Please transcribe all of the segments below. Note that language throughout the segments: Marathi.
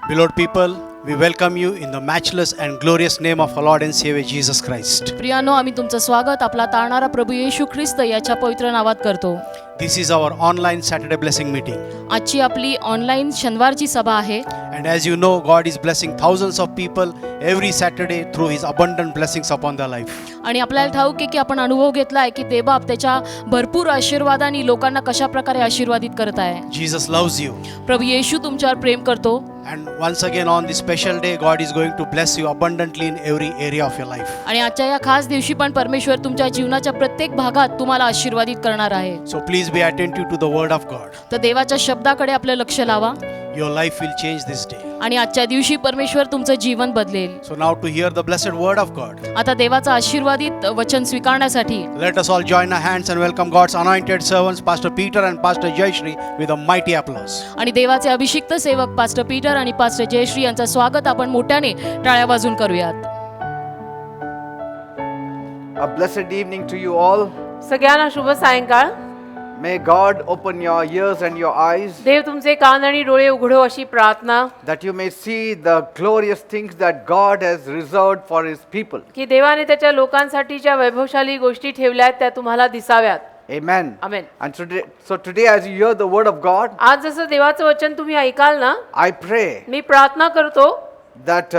Beloved people, we welcome you in the matchless and glorious name of our Lord and Savior Jesus Christ. प्रियानो, आम्ही तुमचं स्वागत आपला तारणारा प्रभू येशू ख्रिस्त याच्या पवित्र नावात करतो. This is our online Saturday blessing meeting. आजची आपली ऑनलाईन शनिवारची सभा आहे. And as you know, God is blessing thousands of people every Saturday through His abundant blessings upon their life. आणि आपल्याला ठाऊक आहे की आपण अनुभव घेतला आहे की देवबाप त्याच्या भरपूर आशीर्वादाने लोकांना कशा प्रकारे आशीर्वादित करत आहे. Jesus loves you. प्रभू येशू तुमच्यावर प्रेम करतो. And once again on this special day, God is going to bless you abundantly in every area of your life. आणि आजच्या या खास दिवशी पण परमेश्वर तुमच्या जीवनाच्या प्रत्येक भागात तुम्हाला आशीर्वादित करणार आहे. So please be attentive to the word of God. तर देवाच्या शब्दाकडे आपलं लक्ष लावा. Your life will change this day. आणि आजच्या दिवशी परमेश्वर तुमचं जीवन बदलेल. So now to hear the blessed word of God, आता देवाचं आशीर्वादित वचन स्वीकारण्यासाठी let us all join our hands and welcome God's anointed servants, Pastor Peter and Pastor Jayashree, with a mighty applause. आणि देवाचे अभिषिक्त सेवक पास्टर पीटर आणि पास्टर जयश्री यांचं स्वागत आपण मोठ्याने टाळ्या वाजून करूयात. A blessed evening to you all. सगळ्यांना शुभ सायंकाळ. May God open your ears and your eyes देव तुमचे कान आणि डोळे उघडो अशी प्रार्थना, that you may see the glorious things that God has reserved for His people. की देवाने त्याच्या लोकांसाठी ज्या वैभवशाली गोष्टी ठेवल्या आहेत त्या तुम्हाला दिसाव्यात. Amen. Amen. And today as you hear the word of God, आज जसं देवाचं वचन तुम्ही ऐकाल ना, I pray मी प्रार्थना करतो that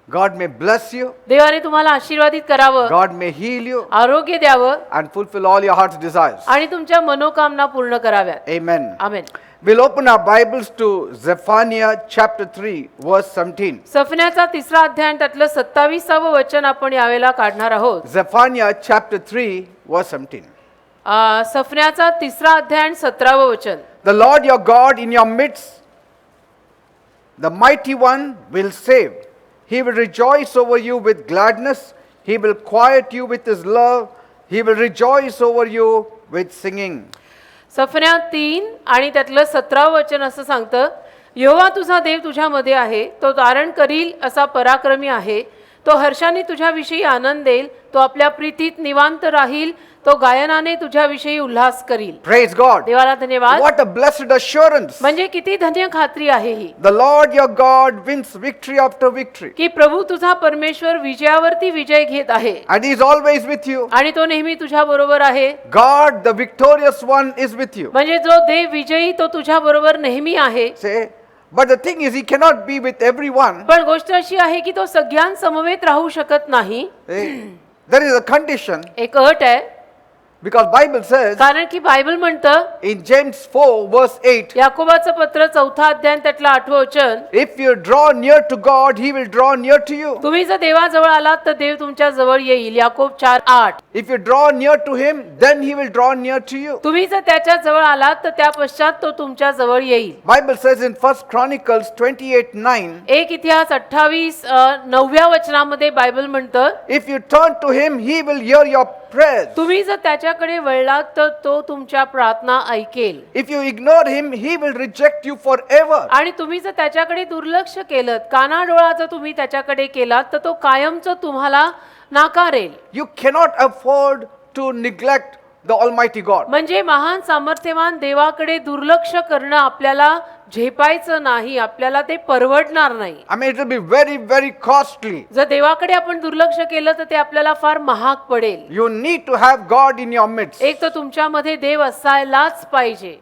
God may bless you, देवाने तुम्हाला आशीर्वादित करावं, God may heal you आरोग्य द्यावं and fulfill all your heart's desires. आणि तुमच्या मनोकामना पूर्ण कराव्यात. Amen. Amen. We'll open our Bibles to Zephaniah chapter 3 verse 17. सफन्याचा 3रा अध्याय आणि त्यातलं 27व वचन आपण यावेळेला काढणार आहोत. Zephaniah chapter 3 verse 17. सफन्याचा 3रा अध्याय आणि 17व वचन. The Lord your God in your midst, the mighty one, will save. He will rejoice over you with gladness. He will quiet you with his love. He will rejoice over you with singing. सफन्या 3 आणि त्यातलं 17व वचन असं सांगतं, यहोवा तुझा देव तुझ्यामध्ये आहे, तो तारण करील असा पराक्रमी आहे, तो हर्षाने तुझ्याविषयी आनंद देईल, तो आपल्या प्रीतीत निवांत राहील, तो गायनाने तुझ्याविषयी उल्हास करील. Praise God. देवाला धन्यवाद. What a blessed assurance. म्हणजे किती धन्य खात्री आहे ही, The Lord your God wins victory after victory. की प्रभू तुझा परमेश्वर विजयावरती विजय घेत आहे And he is always with you. आणि तो नेहमी तुझ्या बरोबर आहे. God, the victorious one, is with you. म्हणजे जो देव विजयी तो तुझ्या बरोबर नेहमी आहे. Say, but the thing is, he cannot be with everyone. पण गोष्ट अशी आहे की तो सगळ्यांसमवेत राहू शकत नाही. There is a condition, एक अट आहे, because Bible says कारण की बायबल म्हणतं in James 4 verse 8, याकोबाचं पत्र 4था अध्याय त्यातलं 8वं वचन, if you draw near to God, he will draw near to you. तुम्ही जर देवाजवळ आलात तर देव तुमच्या जवळ येईल. Yakob 4:8. If you draw near to him, then he will draw near to you. तुम्ही जर त्याच्या जवळ आलात तर त्या पश्चात तो तुमच्या जवळ येईल. Bible says in 1 Chronicles 28:9, एक इतिहास 28 9व्या वचनामध्ये बायबल म्हणतं, if you turn to him, he will hear your prayers. तुम्ही जर त्याच्याकडे वळलात तर तो तुमच्या प्रार्थना ऐकेल. If you ignore him, he will reject you forever. आणि तुम्ही जर त्याच्याकडे दुर्लक्ष केलं, कानाडोळा जर तुम्ही त्याच्याकडे केलात तर तो कायमचं तुम्हाला नाकारेल. You cannot afford to neglect the Almighty God. म्हणजे महान सामर्थ्यवान देवाकडे दुर्लक्ष करणं आपल्याला झेपायचं नाही, आपल्याला ते परवडणार नाही. I mean, it will be very, very costly. जर देवाकडे आपण दुर्लक्ष केलं तर ते आपल्याला फार महाग पडेल. You need to have God in your midst. एक तर तुमच्यामध्ये देव असायलाच पाहिजे,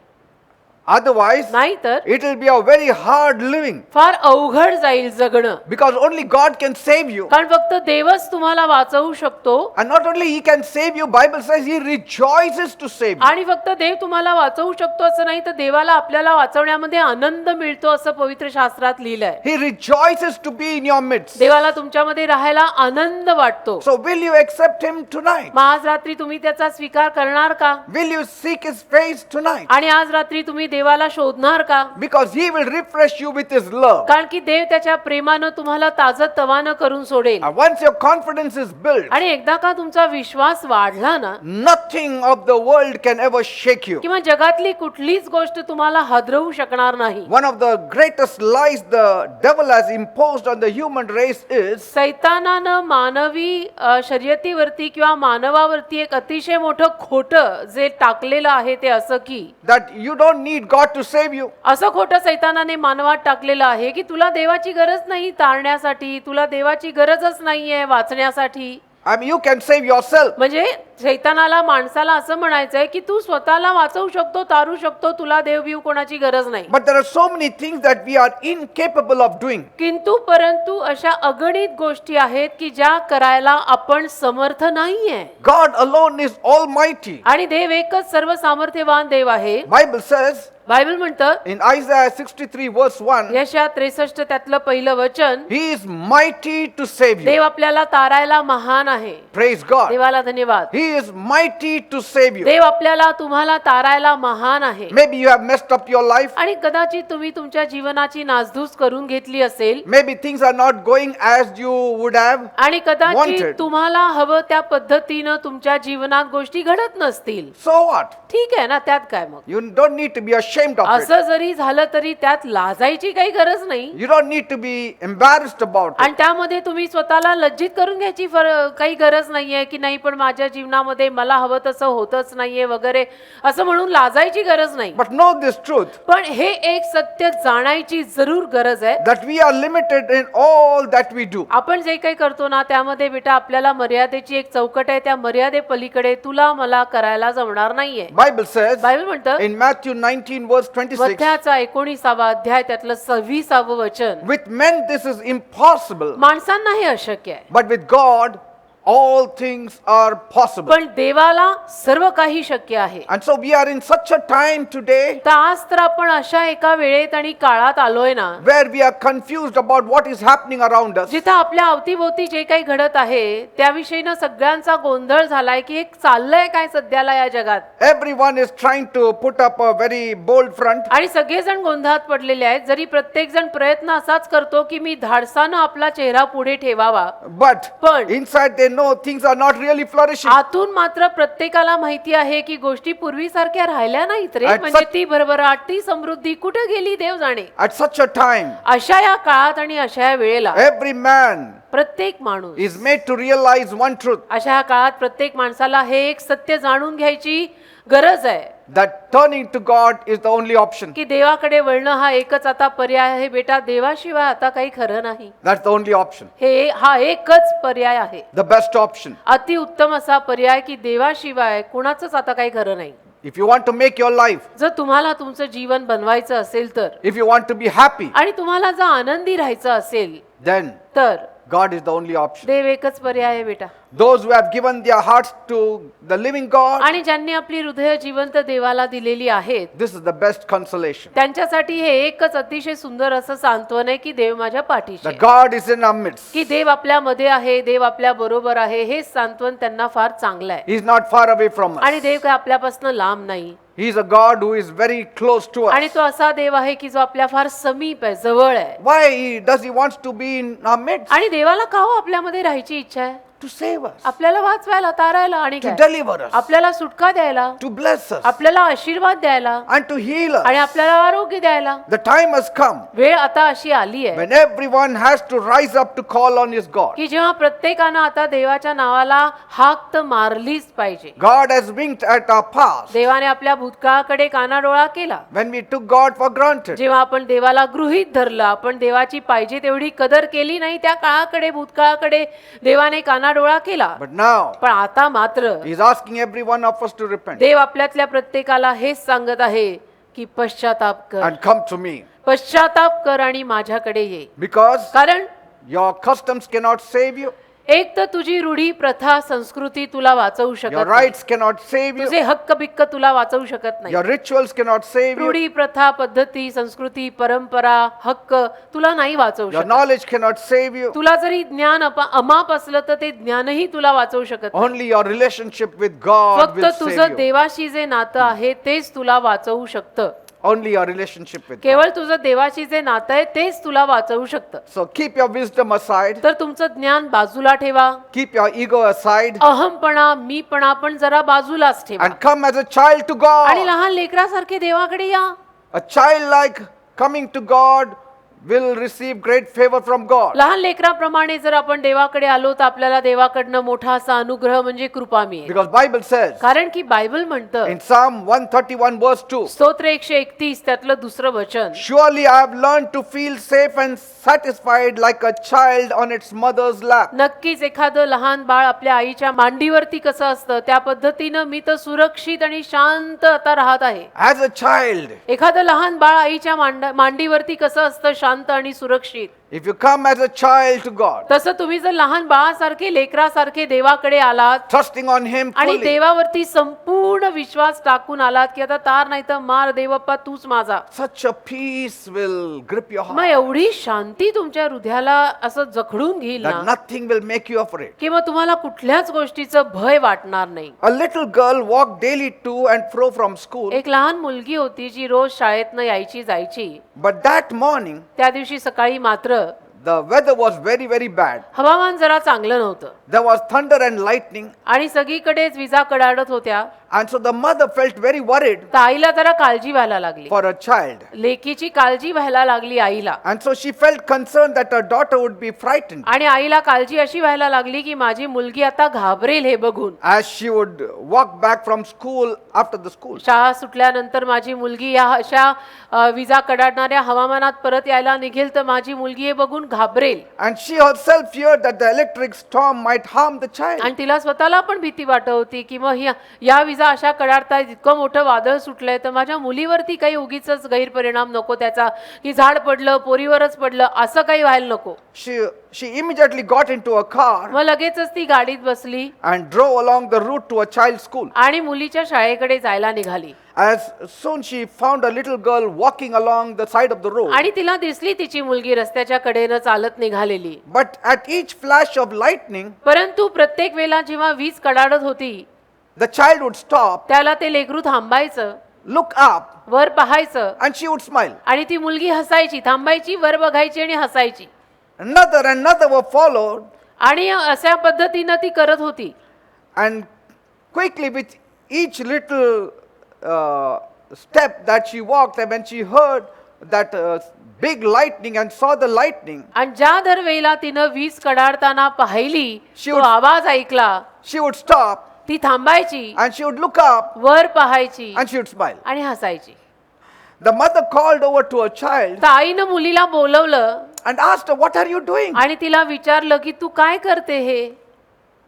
Otherwise, नाहीतर it will be a very hard living. फार अवघड जाईल जगणं. Because only God can save you. कारण फक्त देवच तुम्हाला वाचवू शकतो. And not only he can save you, Bible says he rejoices to save you. आणि फक्त देव तुम्हाला वाचवू शकतो असं नाही, तर देवाला आपल्याला वाचवण्यामध्ये आनंद मिळतो असं पवित्र शास्त्रात लिहिलंय. He rejoices to be in your midst. देवाला तुमच्यामध्ये राहायला आनंद वाटतो. So will you accept him tonight? मग आज रात्री तुम्ही त्याचा स्वीकार करणार का? Will you seek his face tonight? आणि आज रात्री तुम्ही देवाला शोधणार का? Because he will refresh you with his love. कारण की देव त्याच्या प्रेमानं तुम्हाला ताजतवानं करून सोडेल. And once your confidence is built, आणि एकदा का तुमचा विश्वास वाढला ना, nothing of the world can ever shake you. किंवा जगातली कुठलीच गोष्ट तुम्हाला हादरवू शकणार नाही. One of the greatest lies the devil has imposed on the human race is सैतानानं मानवी शर्यतीवरती किंवा मानवावरती एक अतिशय मोठं खोटं जे टाकलेलं आहे ते असं की that you don't need need God to save you. असं खोटं सैतानाने मानवात टाकलेलं आहे की तुला देवाची गरज नाही तारण्यासाठी, तुला देवाची गरजच नाहीये वाचण्यासाठी. I mean, you can save yourself. म्हणजे शैतानाला माणसाला असं म्हणायचंय की तू स्वतःला वाचवू शकतो, तारू शकतो, तुला देवबीव कोणाची गरज नाही. But there are so many things that we are incapable of doing. किंतु परंतु अशा अगणित गोष्टी आहेत की ज्या करायला आपण समर्थ नाहीये. God alone is almighty. आणि देव एकच सर्व सामर्थ्यवान देव आहे. Bible says बायबल म्हणतं in Isaiah 63 verse 1, यशा 63 त्यातलं पहिलं वचन, He is mighty to save you. देव आपल्याला तारायला महान आहे. Praise God. देवाला धन्यवाद. He is mighty to save you. देव आपल्याला तुम्हाला तारायला महान आहे. Maybe you have messed up your life. आणि कदाचित तुम्ही तुमच्या जीवनाची नासधूस करून घेतली असेल. Maybe things are not going as you would have आणि कदाचित wanted. तुम्हाला हवं त्या पद्धतीनं तुमच्या जीवनात गोष्टी घडत नसतील. So what? ठीक आहे ना, त्यात काय मग. You don't need to be ashamed of it. असं जरी झालं तरी त्यात लाजायची काही गरज नाही. You don't need to be embarrassed about it. आणि त्यामध्ये तुम्ही स्वतःला लज्जित करून घ्यायची काही गरज नाहीये की नाही पण माझ्या जीवनामध्ये मला हवं तसं होतच नाहीये वगैरे असं म्हणून लाजायची गरज नाही. But know this truth, पण हे एक सत्य जाणायची जरूर गरज आहे. that we are limited in all that we do. आपण जे काही करतो ना त्यामध्ये बेटा आपल्याला मर्यादेची एक चौकट आहे. त्या मर्यादे पलीकडे तुला मला करायला जमणार नाहीये. Bible says बायबल म्हणतं in Matthew 19 verse 26, मत्थ्याचा 19वा अध्याय त्यातलं 26वं वचन, with men this is impossible, माणसांना हे अशक्य आहे but with God all things are possible. पण देवाला सर्व काही शक्य आहे. And so we are in such a time today तर आज तर आपण अशा एका वेळेत आणि काळात आलोय ना where we are confused about what is happening around us. जिथं आपल्या अवतीभोवती जे काही घडत आहे त्याविषयीनं सगळ्यांचा गोंधळ झालाय की एक चाललंय काय सध्याला या जगात. Everyone is trying to put up a very bold front, आणि सगळेजण गोंधळात पडलेले आहेत. जरी प्रत्येक जण प्रयत्न असाच करतो की मी धाडसानं आपला चेहरा पुढे ठेवावा, but पण inside they know things are not really flourishing. आतून मात्र प्रत्येकाला माहिती आहे की गोष्टी पूर्वीसारख्या राहिल्या नाहीत रे. At म्हणजे such- ती भरभराट, ती समृद्धी कुठे गेली देव जाणे. At such a time, अशा या काळात आणि अशा या वेळेला every man प्रत्येक माणूस is made to realize one truth, अशा या काळात प्रत्येक माणसाला हे एक सत्य जाणून घ्यायची गरज आहे that turning to God is the only option. की देवाकडे वळणं हा एकच आता पर्याय आहे. बेटा देवाशिवाय आता काही खरं नाही. That's the only option. हा एकच पर्याय आहे, The best option. अति उत्तम असा पर्याय की देवाशिवाय कुणाचंच आता काही खरं नाही. If you want to make your life, जर तुम्हाला तुमचं जीवन बनवायचं असेल तर, if you want to be happy, आणि तुम्हाला जर आनंदी राहायचं असेल then तर God is the only option. देव एकच पर्याय आहे बेटा. Those who have given their hearts to the living God, आणि ज्यांनी आपली हृदय जिवंत देवाला दिलेली आहेत this is the best consolation. त्यांच्यासाठी हे एकच अतिशय सुंदर असं सांत्वन आहे की देव माझ्या पाठीशी That आहे. God is in our midst. की देव आपल्यामध्ये आहे, देव आपल्या बरोबर आहे. हे सांत्वन त्यांना फार चांगलं आहे. He is not far away from आणि us. देव काय आपल्यापासून लांब नाही. He is a God who is very close to आणि us. तो असा देव आहे की जो आपल्या फार समीप आहे, जवळ आहे. Does he wants to be in our midst? आणि देवाला का हो आपल्यामध्ये राहायची इच्छा आहे? To save us, आपल्याला वाचवायला, तारायला आणि to काय? deliver us, आपल्याला सुटका द्यायला, to bless us, आपल्याला आशीर्वाद द्यायला and to heal आणि us. आपल्याला आरोग्य द्यायला. The time has come वेळ आता अशी आली आहे when everyone has to rise up to call on his God. की जेव्हा प्रत्येकानं आता देवाच्या नावाला हाक तर मारलीच पाहिजे. God has winked at our past देवाने आपल्या भूतकाळाकडे कानाडोळा केला. when we took God for granted. जेव्हा आपण देवाला गृहीत धरलं, आपण देवाची पाहिजे तेवढी कदर केली नाही, त्या काळाकडे भूतकाळाकडे देवाने कानाडोळा केला. But now पण आता मात्र he is asking every one of us to repent देव आपल्यातल्या प्रत्येकाला हेच सांगत आहे की पश्चाताप कर, and come to me, पश्चाताप कर आणि माझ्याकडे ये. because कारण your customs cannot save you, एक तर तुझी रूढी, प्रथा, संस्कृती तुला वाचवू your शकत नाही. rights cannot save you, तुझे हक्क बिक्क तुला वाचवू शकत नाही. your rituals cannot save you, रूढी, प्रथा, पद्धती, संस्कृती, परंपरा, हक्क तुला नाही वाचवू your शकत. knowledge cannot save you. तुला जरी ज्ञान अमाप असलं तर ते ज्ञानही तुला वाचवू शकत नाही. Only your relationship with God will फक्त तुझं save you. देवाशी जे नातं आहे तेच तुला वाचवू शकतं. Only your relationship with God. केवळ तुझं देवाशी जे नातं आहे तेच तुला वाचवू शकतं. So keep your wisdom aside, तर तुमचं ज्ञान बाजूला ठेवा, keep your ego aside, अहमपणा, मीपणा पण जरा बाजूलाच ठेवा and come as a child to आणि God. लहान लेकरासारखे देवाकडे या. A child like coming to God will receive great favor from God. लहान लेकराप्रमाणे जर आपण देवाकडे आलो तर आपल्याला देवाकडनं मोठा असा अनुग्रह म्हणजे कृपा मिळेल. Because Bible says कारण की बायबल म्हणतं in Psalm 131 verse 2, स्तोत्र 131 त्यातलं दुसरं वचन, surely I have learned to feel safe and satisfied like a child on its mother's lap. नक्कीच एखादं लहान बाळ आपल्या आईच्या मांडीवरती कसं असतं त्या पद्धतीनं मी तर सुरक्षित आणि शांत आता राहत आहे. As a child, एखादं लहान बाळ आईच्या मांडीवरती कसं असतं शांत आणि सुरक्षित, if you come as a child to God, तसं तुम्ही जर लहान बाळासारखे लेकरासारखे देवाकडे आलात trusting on Him आणि fully, देवावरती संपूर्ण विश्वास टाकून आलात की आता तार नाही तर मार देवप्पा तूच माझा, such a peace will grip your मग heart एवढी शांती तुमच्या हृदयाला असं जखडून घेईल that ना nothing will make you afraid. की मग तुम्हाला कुठल्याच गोष्टीचं भय वाटणार नाही. A little girl walked daily to and fro from school, एक लहान मुलगी होती जी रोज शाळेतनं यायची जायची. but that morning त्या दिवशी सकाळी मात्र the weather was very, very bad. हवामान जरा चांगलं नव्हतं There was thunder and lightning, आणि सगळीकडेच विजा कडाडत होत्या. and so the mother felt very worried तर आईला जरा काळजी व्हायला लागली, for her child. लेकीची काळजी व्हायला लागली आईला. And so she felt concerned that her daughter would be frightened आणि आईला काळजी अशी व्हायला लागली की माझी मुलगी आता घाबरेल हे बघून. as she would walk back from school after the school. शाळा सुटल्यानंतर माझी मुलगी या अशा विजा कडाडणाऱ्या हवामानात परत यायला निघेल तर माझी मुलगी हे बघून घाबरेल. And she herself feared that the electric storm might harm the child. आणि तिला स्वतःला पण भीती वाटत होती की मग या विजा अशा कडाडतायत, इतकं मोठं वादळ सुटलंय तर माझ्या मुलीवरती काही उगीच गैरपरिणाम नको त्याचा, की झाड पडलं पोरीवरच पडलं असं काही व्हायला नको. She immediately got into a car मग लगेचच ती गाडीत बसली and drove along the route to a child's school. आणि मुलीच्या शाळेकडे जायला निघाली. As soon she found a little girl walking along the side of the road. आणि तिला दिसली तिची मुलगी रस्त्याच्या कडेनं चालत निघालेली. But at each flash of lightning, परंतु प्रत्येक वेळेला जेव्हा वीज कडाडत होती the child would stop, त्याला ते लेकरू थांबायचं, look up, वर पाहायचं and she would smile. आणि ती मुलगी हसायची, थांबायची, वर बघायची आणि हसायची. Another and another were followed, आणि अशा पद्धतीनं ती करत होती. and quickly with each little step that she walked, and when she heard that big lightning and saw the lightning, आणि ज्या दर वेळेला तिनं वीज कडाडताना पाहिली, तो would- आवाज ऐकला, she would stop ती थांबायची, and she would look up वर पाहायची and she would smile. आणि हसायची. The mother called over to her child तर आईनं मुलीला बोलवलं and asked her, "What are you doing? आणि तिला विचारलं की तू काय करते हे,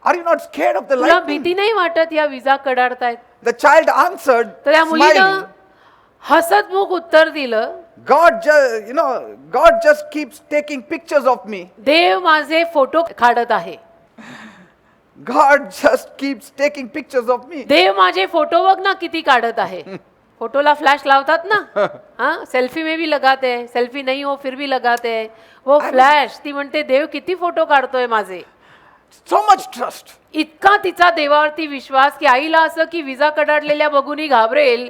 Are you not scared of the तुला lightning?" भीती नाही वाटत या विजा कडाडतायत? The child answered, तर त्या मुलीनं smiling, हसतमुख उत्तर दिलं, God just keeps taking pictures of me. देव माझे फोटो काढत आहे. God just keeps taking pictures of me. देव माझे फोटो बघ ना किती काढत आहे. फोटोला फ्लॅश लावतात ना, हाँ सेल्फी में भी लगाते हैं, सेल्फी नहीं हो फिर भी लगाते हैं वो फ्लॅश. ती म्हणते देव किती फोटो काढतोय माझे. So much trust. इतका तिचा देवावरती विश्वास की आईला असं की विजा कडाडलेल्या बघूनही घाबरेल,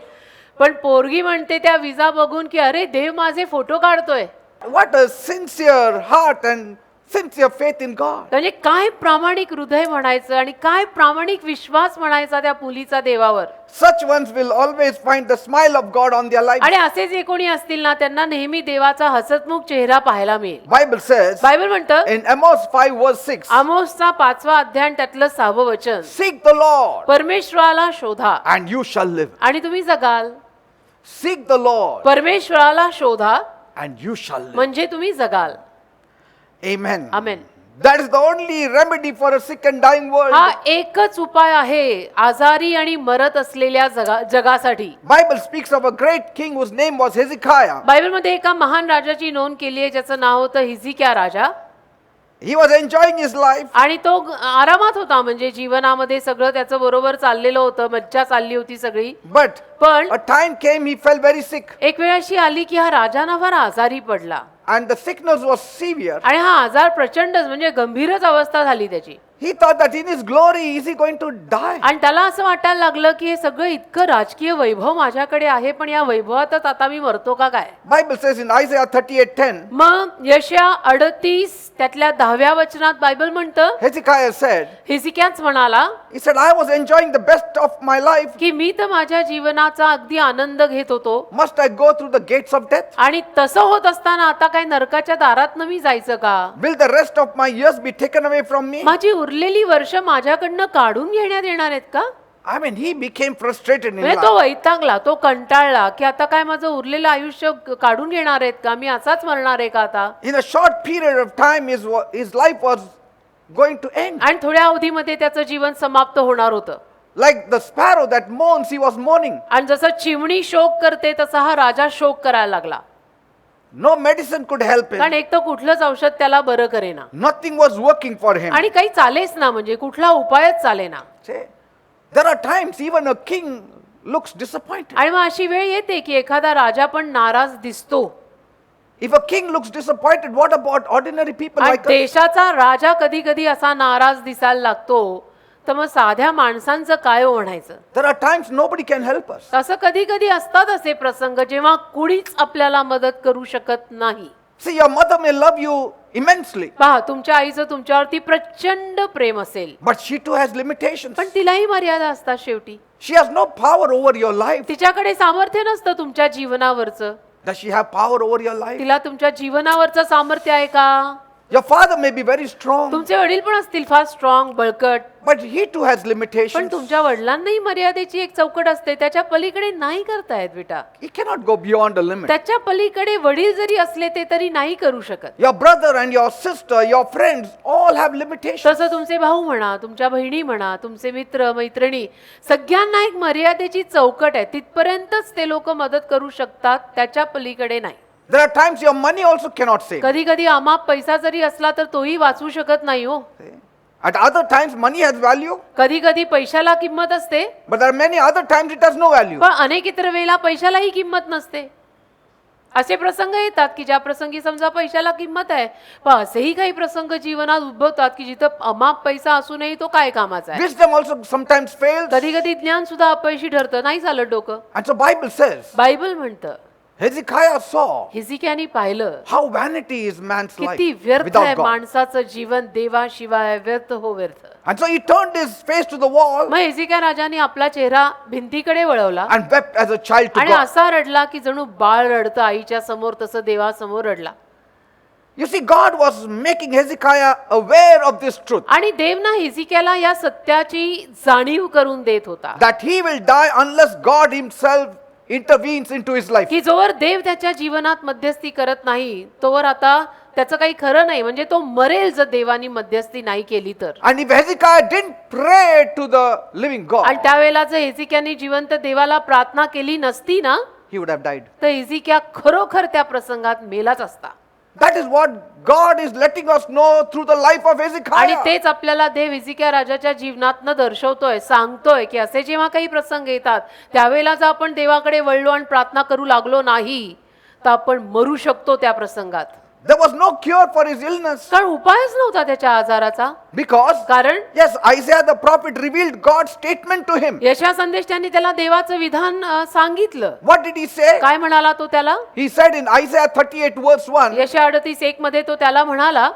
पण पोरगी म्हणते त्या विजा बघून की अरे देव माझे फोटो काढतोय. What a sincere heart and sincere faith in God. म्हणजे काय प्रामाणिक हृदय म्हणायचं आणि काय प्रामाणिक विश्वास म्हणायचा त्या मुलीचा देवावर. Such ones will always find the smile of God on their lives. आणि असे जे कोणी असतील ना त्यांना नेहमी देवाचा हसतमुख चेहरा पाहायला मिळेल. Bible says बायबल म्हणतं in Amos 5 verse 6, आमोसचा 5वा अध्याय त्यातलं 6वं वचन, "Seek the Lord परमेश्वराला शोधा and you shall live." आणि तुम्ही जगाल. Seek the Lord परमेश्वराला शोधा and you shall live. म्हणजे तुम्ही जगाल. Amen. Amen. That is the only remedy for a sick and dying world. हा एकच उपाय आहे आजारी आणि मरत असलेल्या जगासाठी. Bible speaks of a great king whose name was Hezekiah. बायबलमध्ये एका महान राजाची नोंद केली आहे ज्याचं नाव होतं हिजकिया राजा. He was enjoying his life, आणि तो आरामात होता, म्हणजे जीवनामध्ये सगळं त्याचं बरोबर चाललेलं होतं, मज्जा चालली होती सगळी. but पण a time came he fell very sick, एक वेळ अशी आली की हा राजा ना फार आजारी पडला and the sickness was severe. आणि हा आजार प्रचंड म्हणजे गंभीरच अवस्था झाली त्याची. He thought that in his glory, is he going to die? आणि त्याला असं वाटायला लागलं की हे सगळं इतकं राजकीय वैभव माझ्याकडे आहे, पण या वैभवातच आता मी मरतो का काय? Bible says in Isaiah 38:10, मग यशया 38 त्यातल्या 10व्या वचनात बायबल म्हणतं, Hezekiah said, हिजकियाच म्हणाला he said, I was enjoying the best of my life. की मी तर माझ्या जीवनाचा अगदी आनंद घेत होतो, Must I go through the gates of death? आणि तसं होत असताना आता काय नरकाच्या दारातनं मी जायचं का? Will the rest of my years be taken away from me? माझी उरलेली वर्ष माझ्याकडनं काढून घेण्यात येणार आहेत का? I mean, he became frustrated in म्हणजे तो life. वैतागला, तो कंटाळला की आता काय माझं उरलेलं आयुष्य काढून घेणार आहेत का? मी असाच मरणार आहे का आता? In a short period of time, his life was going to end. आणि थोड्या अवधीमध्ये त्याचं जीवन समाप्त होणार होतं. Like the sparrow that mourns, he was mourning. आणि जसं चिमणी शोक करते तसा हा राजा शोक करायला लागला. No medicine could help कारण him. एक तर कुठलंच औषध त्याला बरं करेना, Nothing was working for him. आणि काही चालेच ना, म्हणजे कुठला उपायच चालेना. See, there are times even a king looks disappointed. आणि मग अशी वेळ येते की एखादा राजा पण नाराज दिसतो. If a king looks disappointed, what about ordinary people आणि like us? देशाचा राजा कधी कधी असा नाराज दिसायला लागतो, तर मग साध्या माणसांचं काय म्हणायचं? There are times nobody can help us. असं कधी कधी असतात असे प्रसंग जेव्हा कुणीच आपल्याला मदत करू शकत नाही. See, your mother may love you immensely, पहा, तुमच्या आईचं तुमच्यावरती प्रचंड प्रेम असेल, but she too has limitations. पण तिलाही मर्यादा असतात शेवटी. She has no power over your life. तिच्याकडे सामर्थ्य नसतं तुमच्या जीवनावरचं. Does she have power over your life? तिला तुमच्या जीवनावरचं सामर्थ्य आहे का? Your father may be very strong, तुमचे वडील पण असतील फार स्ट्रॉंग, बळकट, but he too has पण limitations. तुमच्या वडिलांनाही मर्यादेची एक चौकट असते. त्याच्या पलीकडे नाही करतायत बेटा. He cannot go beyond a limit. त्याच्या पलीकडे वडील जरी असले ते तरी नाही करू शकत. Your brother and your sister, your friends, all have limitations. तसं तुमचे भाऊ म्हणा, तुमच्या बहिणी म्हणा, तुमचे मित्र मैत्रिणी, सगळ्यांना एक मर्यादेची चौकट आहे. तिथपर्यंतच ते लोक मदत करू शकतात, त्याच्या पलीकडे नाही. There are times your money also cannot save. कधी कधी अमाप पैसा जरी असला तर तोही वाचू शकत नाही हो. At other times, money has value, कधी कधी पैशाला किंमत असते, but there are many other times it has no value. पण अनेक इतर वेळेला पैशालाही किंमत नसते. असे प्रसंग येतात की ज्या प्रसंगी समजा पैशाला किंमत आहे, पण असेही काही प्रसंग जीवनात उद्भवतात की जिथं अमाप पैसा असूनही तो काय कामाचा आहे. Wisdom also sometimes fails. कधी कधी ज्ञान सुद्धा अपयशी ठरतं, नाही चालत डोकं. And so Bible says, Bible म्हणतं, Hezekiah saw हिजकियाने पाहिलं how vanity is man's life किती व्यर्थ आहे without God. माणसाचं जीवन देवाशिवाय, व्यर्थ हो व्यर्थ. And so he turned his face to the wall मग हिजकिया राजाने आपला चेहरा भिंतीकडे वळवला and wept as a child to आणि God. असा रडला की जणू बाळ रडतं आईच्या समोर, तसं देवासमोर रडला. You see, God was making Hezekiah aware of this truth, आणि देव ना हिजकियाला या सत्याची जाणीव करून देत होता that he will die unless God himself intervenes into his life. की जोवर देव त्याच्या जीवनात मध्यस्थी करत नाही तोवर आता त्याचं काही खरं नाही. म्हणजे तो मरेल जर देवानी मध्यस्थी नाही केली तर. And if Hezekiah didn't pray to the living God, आणि त्यावेळेला जर हिजकियाने जिवंत देवाला प्रार्थना केली नसती ना, he would have died. तर हिजकिया खरोखर त्या प्रसंगात मेलाच असता. That is what God is letting us know through the life of आणि Hezekiah. तेच आपल्याला देव हिजकिया राजाच्या जीवनातनं दर्शवतोय, सांगतोय की असे जेव्हा काही प्रसंग येतात त्यावेळेला जर आपण देवाकडे वळलो आणि प्रार्थना करू लागलो नाही तर आपण मरू शकतो त्या प्रसंगात. There was no cure for his illness कारण उपायच नव्हता त्याच्या आजाराचा. because, कारण yes, Isaiah the prophet revealed God's statement to him. यशा संदेश त्यांनी त्याला देवाचं विधान सांगितलं. What did he say? काय म्हणाला तो त्याला? He said in Isaiah 38 verse 1, यशा 38:1 मध्ये तो त्याला म्हणाला,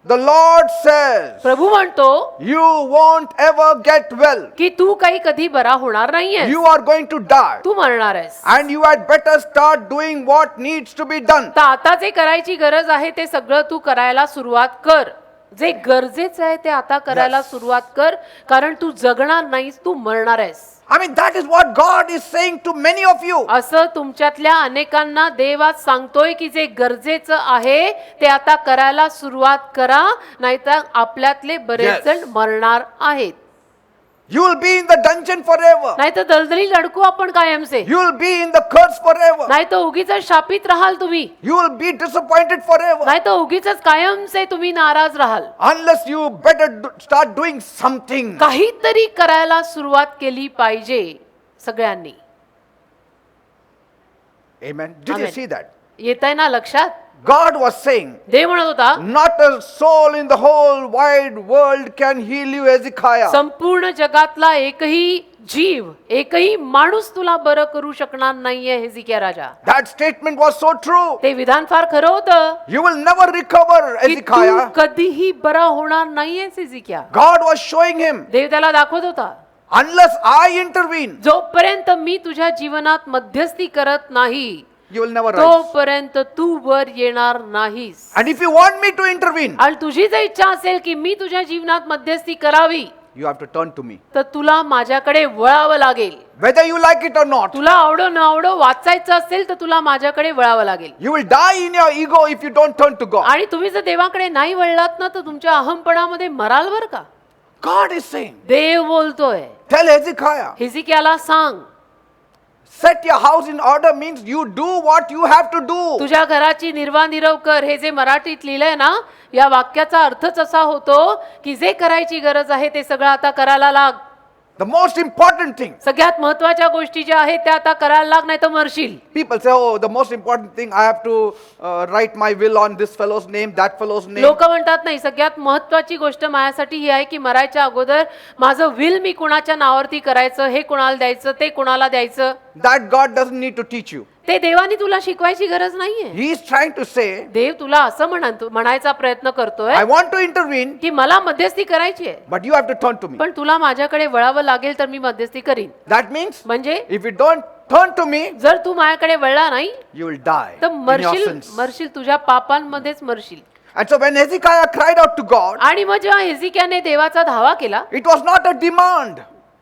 the Lord says, प्रभू म्हणतो you won't ever get well. की तू काही कधी बरा होणार नाहीयेस, You are going to die. तू मरणार आहेस. And you had better start doing what needs to be done. तर आता जे करायची गरज आहे ते सगळं तू करायला सुरुवात कर. जे गरजेचं आहे ते आता करायला सुरुवात कर, कारण तू जगणार नाहीस, तू मरणार आहेस. I mean, that is what God is saying to many of you. असं तुमच्यातल्या अनेकांना देव आज सांगतोय की जे गरजेचं आहे ते आता करायला सुरुवात करा, नाहीतर आपल्यातले बरेच जण मरणार आहेत. You will be in the dungeon forever. नाहीतर दलदलीत अडकू आपण कायमचे. You will be in the curse forever. नाहीतर उगीच शापित राहाल तुम्ही. You will be disappointed forever. नाहीतर उगीच कायमचे तुम्ही नाराज राहाल. Unless you better start doing something. काहीतरी करायला सुरुवात केली पाहिजे सगळ्यांनी. Amen. Did you Amen. see that? येत आहे ना लक्षात? God was saying, देव म्हणत होता not a soul in the whole wide world can heal you, Hezekiah. संपूर्ण जगातला एकही जीव एकही माणूस तुला बरं करू शकणार नाहीये हेजिकिया राजा. That statement was so true. ते विधान फार खरं होतं You will never recover, की तू Hezekiah. कधीही बरा होणार नाहीयेस हेजिकिया. God was showing him, देव त्याला दाखवत होता unless I intervene, जोपर्यंत मी तुझ्या जीवनात मध्यस्थी करत नाही you will never rise. तोपर्यंत तू वर येणार नाहीस. And if you want me to intervene, आणि तुझी जर इच्छा असेल की मी तुझ्या जीवनात मध्यस्थी करावी you have to turn to me. तर तुला माझ्याकडे वळावं लागेल. Whether you like it or not, तुला आवडो न आवडो वाचायचं असेल तर तुला माझ्याकडे वळावं लागेल. you will die in your ego if you don't turn to God. आणि तुम्ही जर देवाकडे नाही वळलात ना तर तुमच्या अहमपणामध्ये मराल बर का. God is saying, देव बोलतोय tell Hezekiah, हिजकियाला सांग set your house in order means you do what you have to do. तुझ्या घराची निर्वानिरव कर. हे जे मराठीत लिहिलंय ना या वाक्याचा अर्थच असा होतो की जे करायची गरज आहे ते सगळं आता करायला लाग. The most important thing. सगळ्यात महत्वाच्या गोष्टी ज्या आहेत त्या आता करायला लाग, नाही तर मरशील. People say, oh, the most important thing, I have to write my will on this fellow's name, that fellow's name. लोक म्हणतात नाही सगळ्यात महत्वाची गोष्ट माझ्यासाठी ही आहे की मरायच्या अगोदर माझं विल मी कुणाच्या नावावरती करायचं, हे कुणाला द्यायचं, ते कुणाला द्यायचं. That God doesn't need to teach you. ते देवानी तुला शिकवायची गरज नाहीये. He is trying to say, देव तुला असं म्हणायचा प्रयत्न करतोय I want to intervene, की मला मध्यस्थी करायची आहे but you have to turn to me. पण तुला माझ्याकडे वळावं लागेल तर मी मध्यस्थी करीन. That means, म्हणजे if you don't turn to me, जर तू माझ्याकडे वळला नाही you will die तर in your मरशील sins. मरशील तुझ्या पापांमध्येच मरशील. And so when Hezekiah cried out to God, आणि मग जेव्हा हिजकियाने देवाचा धावा केला it was not a demand,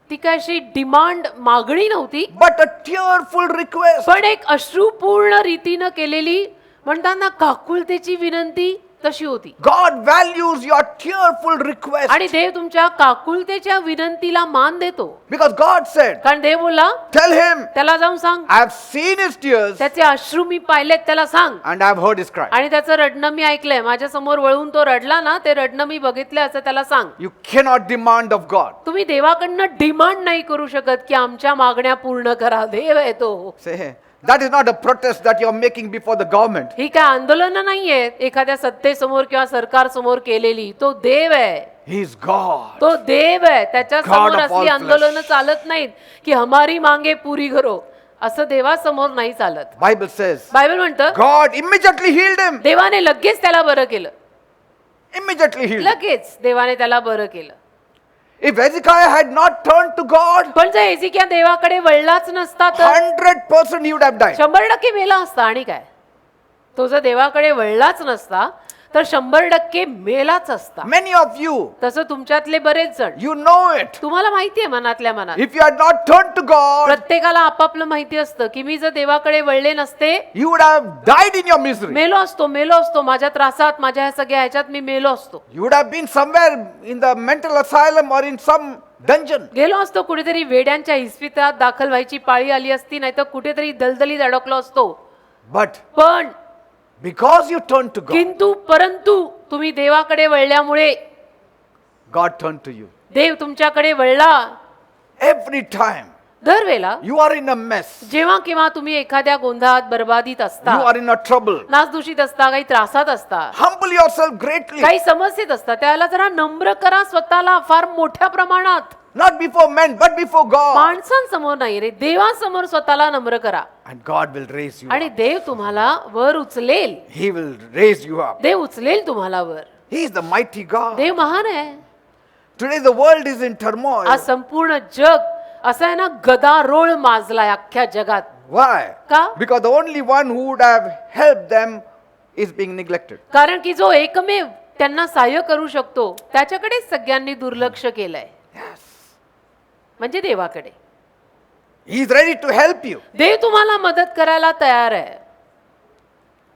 ती काय अशी डिमांड मागणी नव्हती but a tearful request. पण एक अश्रुपूर्ण रीतीनं केलेली म्हणतात ना काकुलतेची विनंती तशी होती. God values your tearful request. आणि देव तुमच्या काकुलतेच्या विनंतीला मान देतो. Because God said, कारण देव बोलला tell him, त्याला जाऊन सांग I have seen his tears त्याचे अश्रू मी पाहिलेत, त्याला सांग. and I have heard his cry. आणि त्याचं रडणं मी ऐकलंय, माझ्या समोर वळून तो रडला ना ते रडणं मी बघितलंय असं त्याला सांग. You cannot demand of God. तुम्ही देवाकडनं डिमांड नाही करू शकत की आमच्या मागण्या पूर्ण करा. देव आहे तो. Say, that is not a protest that you are making before the government. ही काय आंदोलन नाहीये एखाद्या सत्तेसमोर किंवा सरकार समोर केलेली. तो देव आहे. He is God. तो देव आहे. त्याच्या God समोर of असली all आंदोलन flesh. चालत नाहीत की हमारी मांगे पुरी करो असं देवासमोर नाही चालत. Bible says, बायबल म्हणतं God immediately healed him. देवाने लगेच त्याला बरं केलं. Immediately healed him. लगेच देवाने त्याला बरं केलं. If Hezekiah had not turned to God, पण जर हिजकिया देवाकडे वळलाच नसता तर 100% he would have died. 100% मेला असता. आणि काय तो जर देवाकडे वळलाच नसता तर 100% मेलाच असता. Many of you, तसं तुमच्यातले बरेच जण you know it. तुम्हाला माहितीये मनातल्या मनात If you had not turned to God, प्रत्येकाला आपापलं माहिती असतं की मी जर देवाकडे वळले नसते you would have died in your misery. मेलो असतो माझ्या त्रासात माझ्या ह्या सगळ्या ह्याच्यात मी मेलो असतो. You would have been somewhere in the mental asylum or in some dungeon. गेलो असतो कुठेतरी वेड्यांच्या इस्पितळात दाखल व्हायची पाळी आली असती, नाही तर कुठेतरी दलदलीत अडकलो असतो. But पण because you turned to God, परंतु तुम्ही देवाकडे वळल्यामुळे God turned to you. देव तुमच्याकडे वळला. Every time दरवेळेला you are in a mess, जेव्हा केव्हा तुम्ही एखाद्या गोंधळात बरबादीत असता, you are in a trouble, नासदुशीत असता, काही त्रासात असता, humble yourself greatly. काही समस्येत असता, त्याला जरा नम्र करा स्वतःला फार मोठ्या प्रमाणात. Not before men, but before God. माणसांसमोर नाही रे, देवासमोर स्वतःला नम्र करा. And God will raise you आणि up. देव तुम्हाला वर उचलेल. He will raise you up. देव उचलेल तुम्हाला वर. He is the mighty God. देव महान आहे. Today the world is in turmoil. आज संपूर्ण जग असं आहे ना, गदारोळ माजलाय अख्ख्या जगात. Why? का? Because the only one who would have helped them is being neglected. कारण की जो एकमेव त्यांना सहाय्य करू शकतो त्याच्याकडे सगळ्यांनी दुर्लक्ष केलंय. Yes. म्हणजे देवाकडे. He is ready to help you. देव तुम्हाला मदत करायला तयार आहे.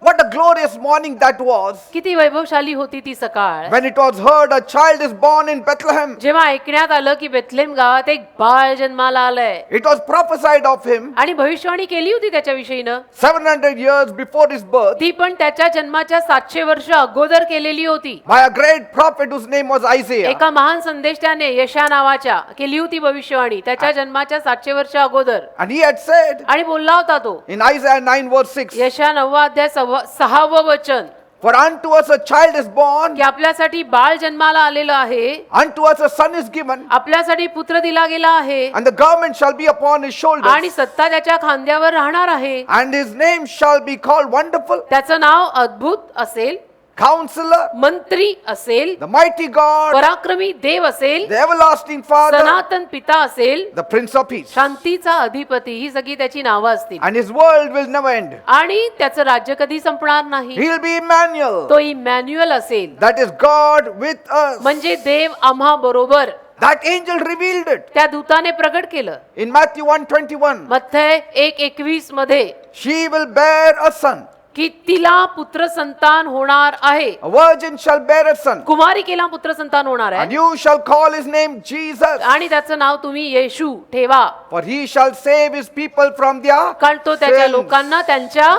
What a glorious morning that was किती वैभवशाली होती ती सकाळ. when it was heard a child is born in Bethlehem. जेव्हा ऐकण्यात आलं की बेथलेम गावात एक बाळ जन्माला आलंय It was prophesied of him आणि भविष्यवाणी केली होती त्याच्याविषयीनं. 700 years before his birth ती पण त्याच्या जन्माच्या 700 वर्ष अगोदर केलेली होती. by a great prophet whose name was Isaiah. एका महान संदेष्टाने यशा नावाच्या केली होती भविष्यवाणी त्याच्या जन्माच्या 700 वर्ष अगोदर. And he had said आणि बोलला होता तो in Isaiah 9 verse 6, यशा 9 अध्याय 6 6वं वचन For unto us a child is born, की आपल्यासाठी बाळ जन्माला आलेलं आहे, unto us a son is given, आपल्यासाठी पुत्र दिला गेला आहे and the government shall be upon his shoulders, आणि सत्ता त्याच्या खांद्यावर राहणार आहे. and his name shall be called Wonderful, त्याचं नाव अद्भुत असेल, Counselor, मंत्री असेल, the mighty God, पराक्रमी देव असेल, the everlasting Father, सनातन पिता असेल, the Prince of Peace. शांतीचा अधिपती. ही सगळी त्याची नावं असतील And his world will never end. आणि त्याचं राज्य कधी संपणार नाही. He'll be Emmanuel. तो इमॅन्युअल असेल, That is God with us. म्हणजे देव आम्हा बरोबर. That angel revealed it. त्या दूताने प्रगट केलं. In Matthew 1:21, मत्थय 1:21 मध्ये she will bear a son. की तिला पुत्र संतान होणार आहे, A virgin shall bear a son. कुमारिकेला पुत्र संतान होणार And आहे you shall call his name Jesus. आणि त्याचं नाव तुम्ही येशू ठेवा, For he shall save his people from their कारण तो त्याच्या sins. लोकांना त्यांच्या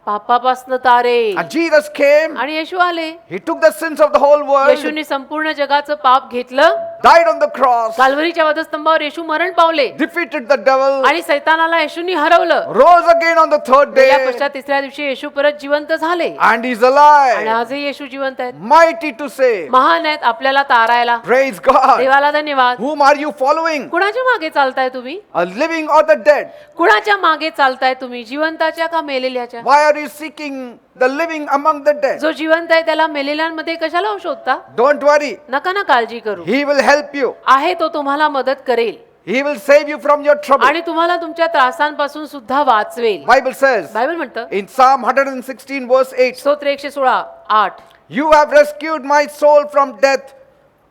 पापापासून तारेल. And Jesus came. आणि येशू आले. He took the sins of the whole world. येशूने संपूर्ण जगाचं पाप घेतलं. Died on the cross. काल्वरीच्या वधस्तंभावर येशू मरण पावले Defeated the devil. आणि सैतानाला येशूनी हरवलं. Rose again on the third या day. पश्चात तिसऱ्या दिवशी येशू परत जिवंत झाले And he's आणि alive. आजही येशू जिवंत आहेत, Mighty to save. महान आहेत आपल्याला तारायला. Praise God. देवाला धन्यवाद. Whom are you following? कुणाच्या मागे चालताय तुम्ही? A living or the dead? कुणाच्या मागे चालताय तुम्ही? जिवंताच्या का मेलेल्याच्या? Why are you seeking the living among the dead? जो जिवंत आहे त्याला मेलेल्यांमध्ये कशाला शोधता? Don't worry. नका ना काळजी करू. He will help you. आहे तो तुम्हाला मदत करेल He will save you from your trouble. आणि तुम्हाला तुमच्या त्रासांपासून सुद्धा वाचवेल. Bible says बायबल म्हणतं in Psalm 116 verse 8, स्तोत्र 116:8 You have rescued my soul from death,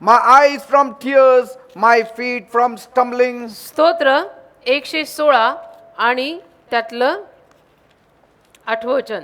my eyes from tears, my feet from stumbling. स्तोत्र 116 आणि त्यातलं 8वं वचन.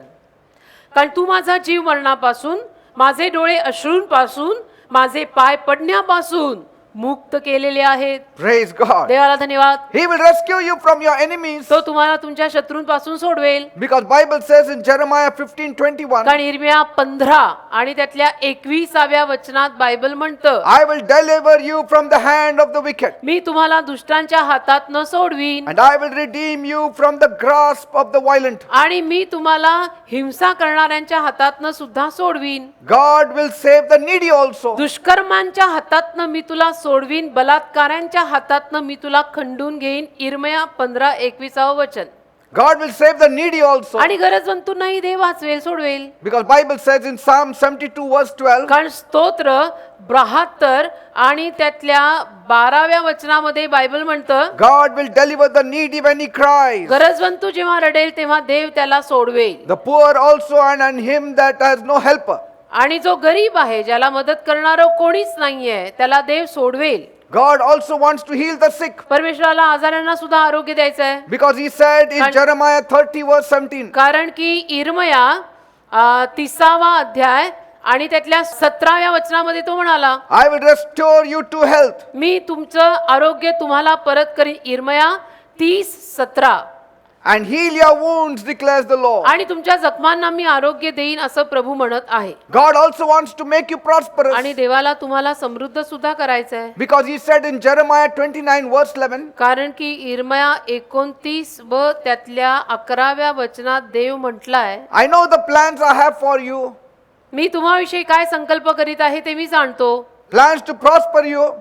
कारण तू माझा जीव मरणापासून, माझे डोळे अश्रूंपासून, माझे पाय पडण्यापासून मुक्त केलेले आहेत. Praise God. देवाला धन्यवाद. He will rescue you from your enemies. तो तुम्हाला तुमच्या शत्रूंपासून सोडवेल. Because Bible says in Jeremiah 15:21, कारण इर्मिया 15 आणि त्यातल्या 21व्या वचनात बायबल म्हणतं, I will deliver you from the hand of the wicked, मी तुम्हाला दुष्टांच्या हातात न सोडवीन and I will redeem you from the grasp of the violent. आणि मी तुम्हाला हिंसा करणाऱ्यांच्या हातातनं सुद्धा सोडवीन. God will save the needy also. दुष्कर्मांच्या हातातनं मी तुला सोडवीन, बलात्कारांच्या हातातनं मी तुला खंडून घेईन. इर्मिया 15:21 वचन. God will save the needy also. आणि गरजवंतूंनाही देव वाचवेल, सोडवेल. Because Bible says in Psalm 72 verse 12, कारण स्तोत्र 72 आणि त्यातल्या 12व्या वचनामध्ये बायबल म्हणतं, God will deliver the needy when he cries. गरजवंतू जेव्हा रडेल तेव्हा देव त्याला सोडवेल. The poor also and him that has no helper. आणि जो गरीब आहे, ज्याला मदत करणारं कोणीच नाहीये, त्याला देव सोडवेल. God also wants to heal the sick. परमेश्वराला आजारांना सुद्धा आरोग्य द्यायचं आहे. Because he said in Jeremiah 30 verse 17, कारण की इर्मया 30वा अध्याय आणि त्यातल्या 17व्या वचनामध्ये तो म्हणाला, I will restore you to health. मी तुमचं आरोग्य तुम्हाला परत करीन. इर्मया 30:17. And heal your wounds, declares the Lord. आणि तुमच्या जखमांना मी आरोग्य देईन असं प्रभू म्हणत आहे. God also wants to make you prosperous. आणि देवाला तुम्हाला समृद्ध सुद्धा करायचं आहे. Because he said in Jeremiah 29 verse 11, कारण की इर्मया 29 व त्यातल्या 11व्या वचनात देव म्हटलाय, I know the plans I have for you, मी तुम्हाविषयी काय संकल्प करीत आहे ते मी जाणतो. plans to prosper you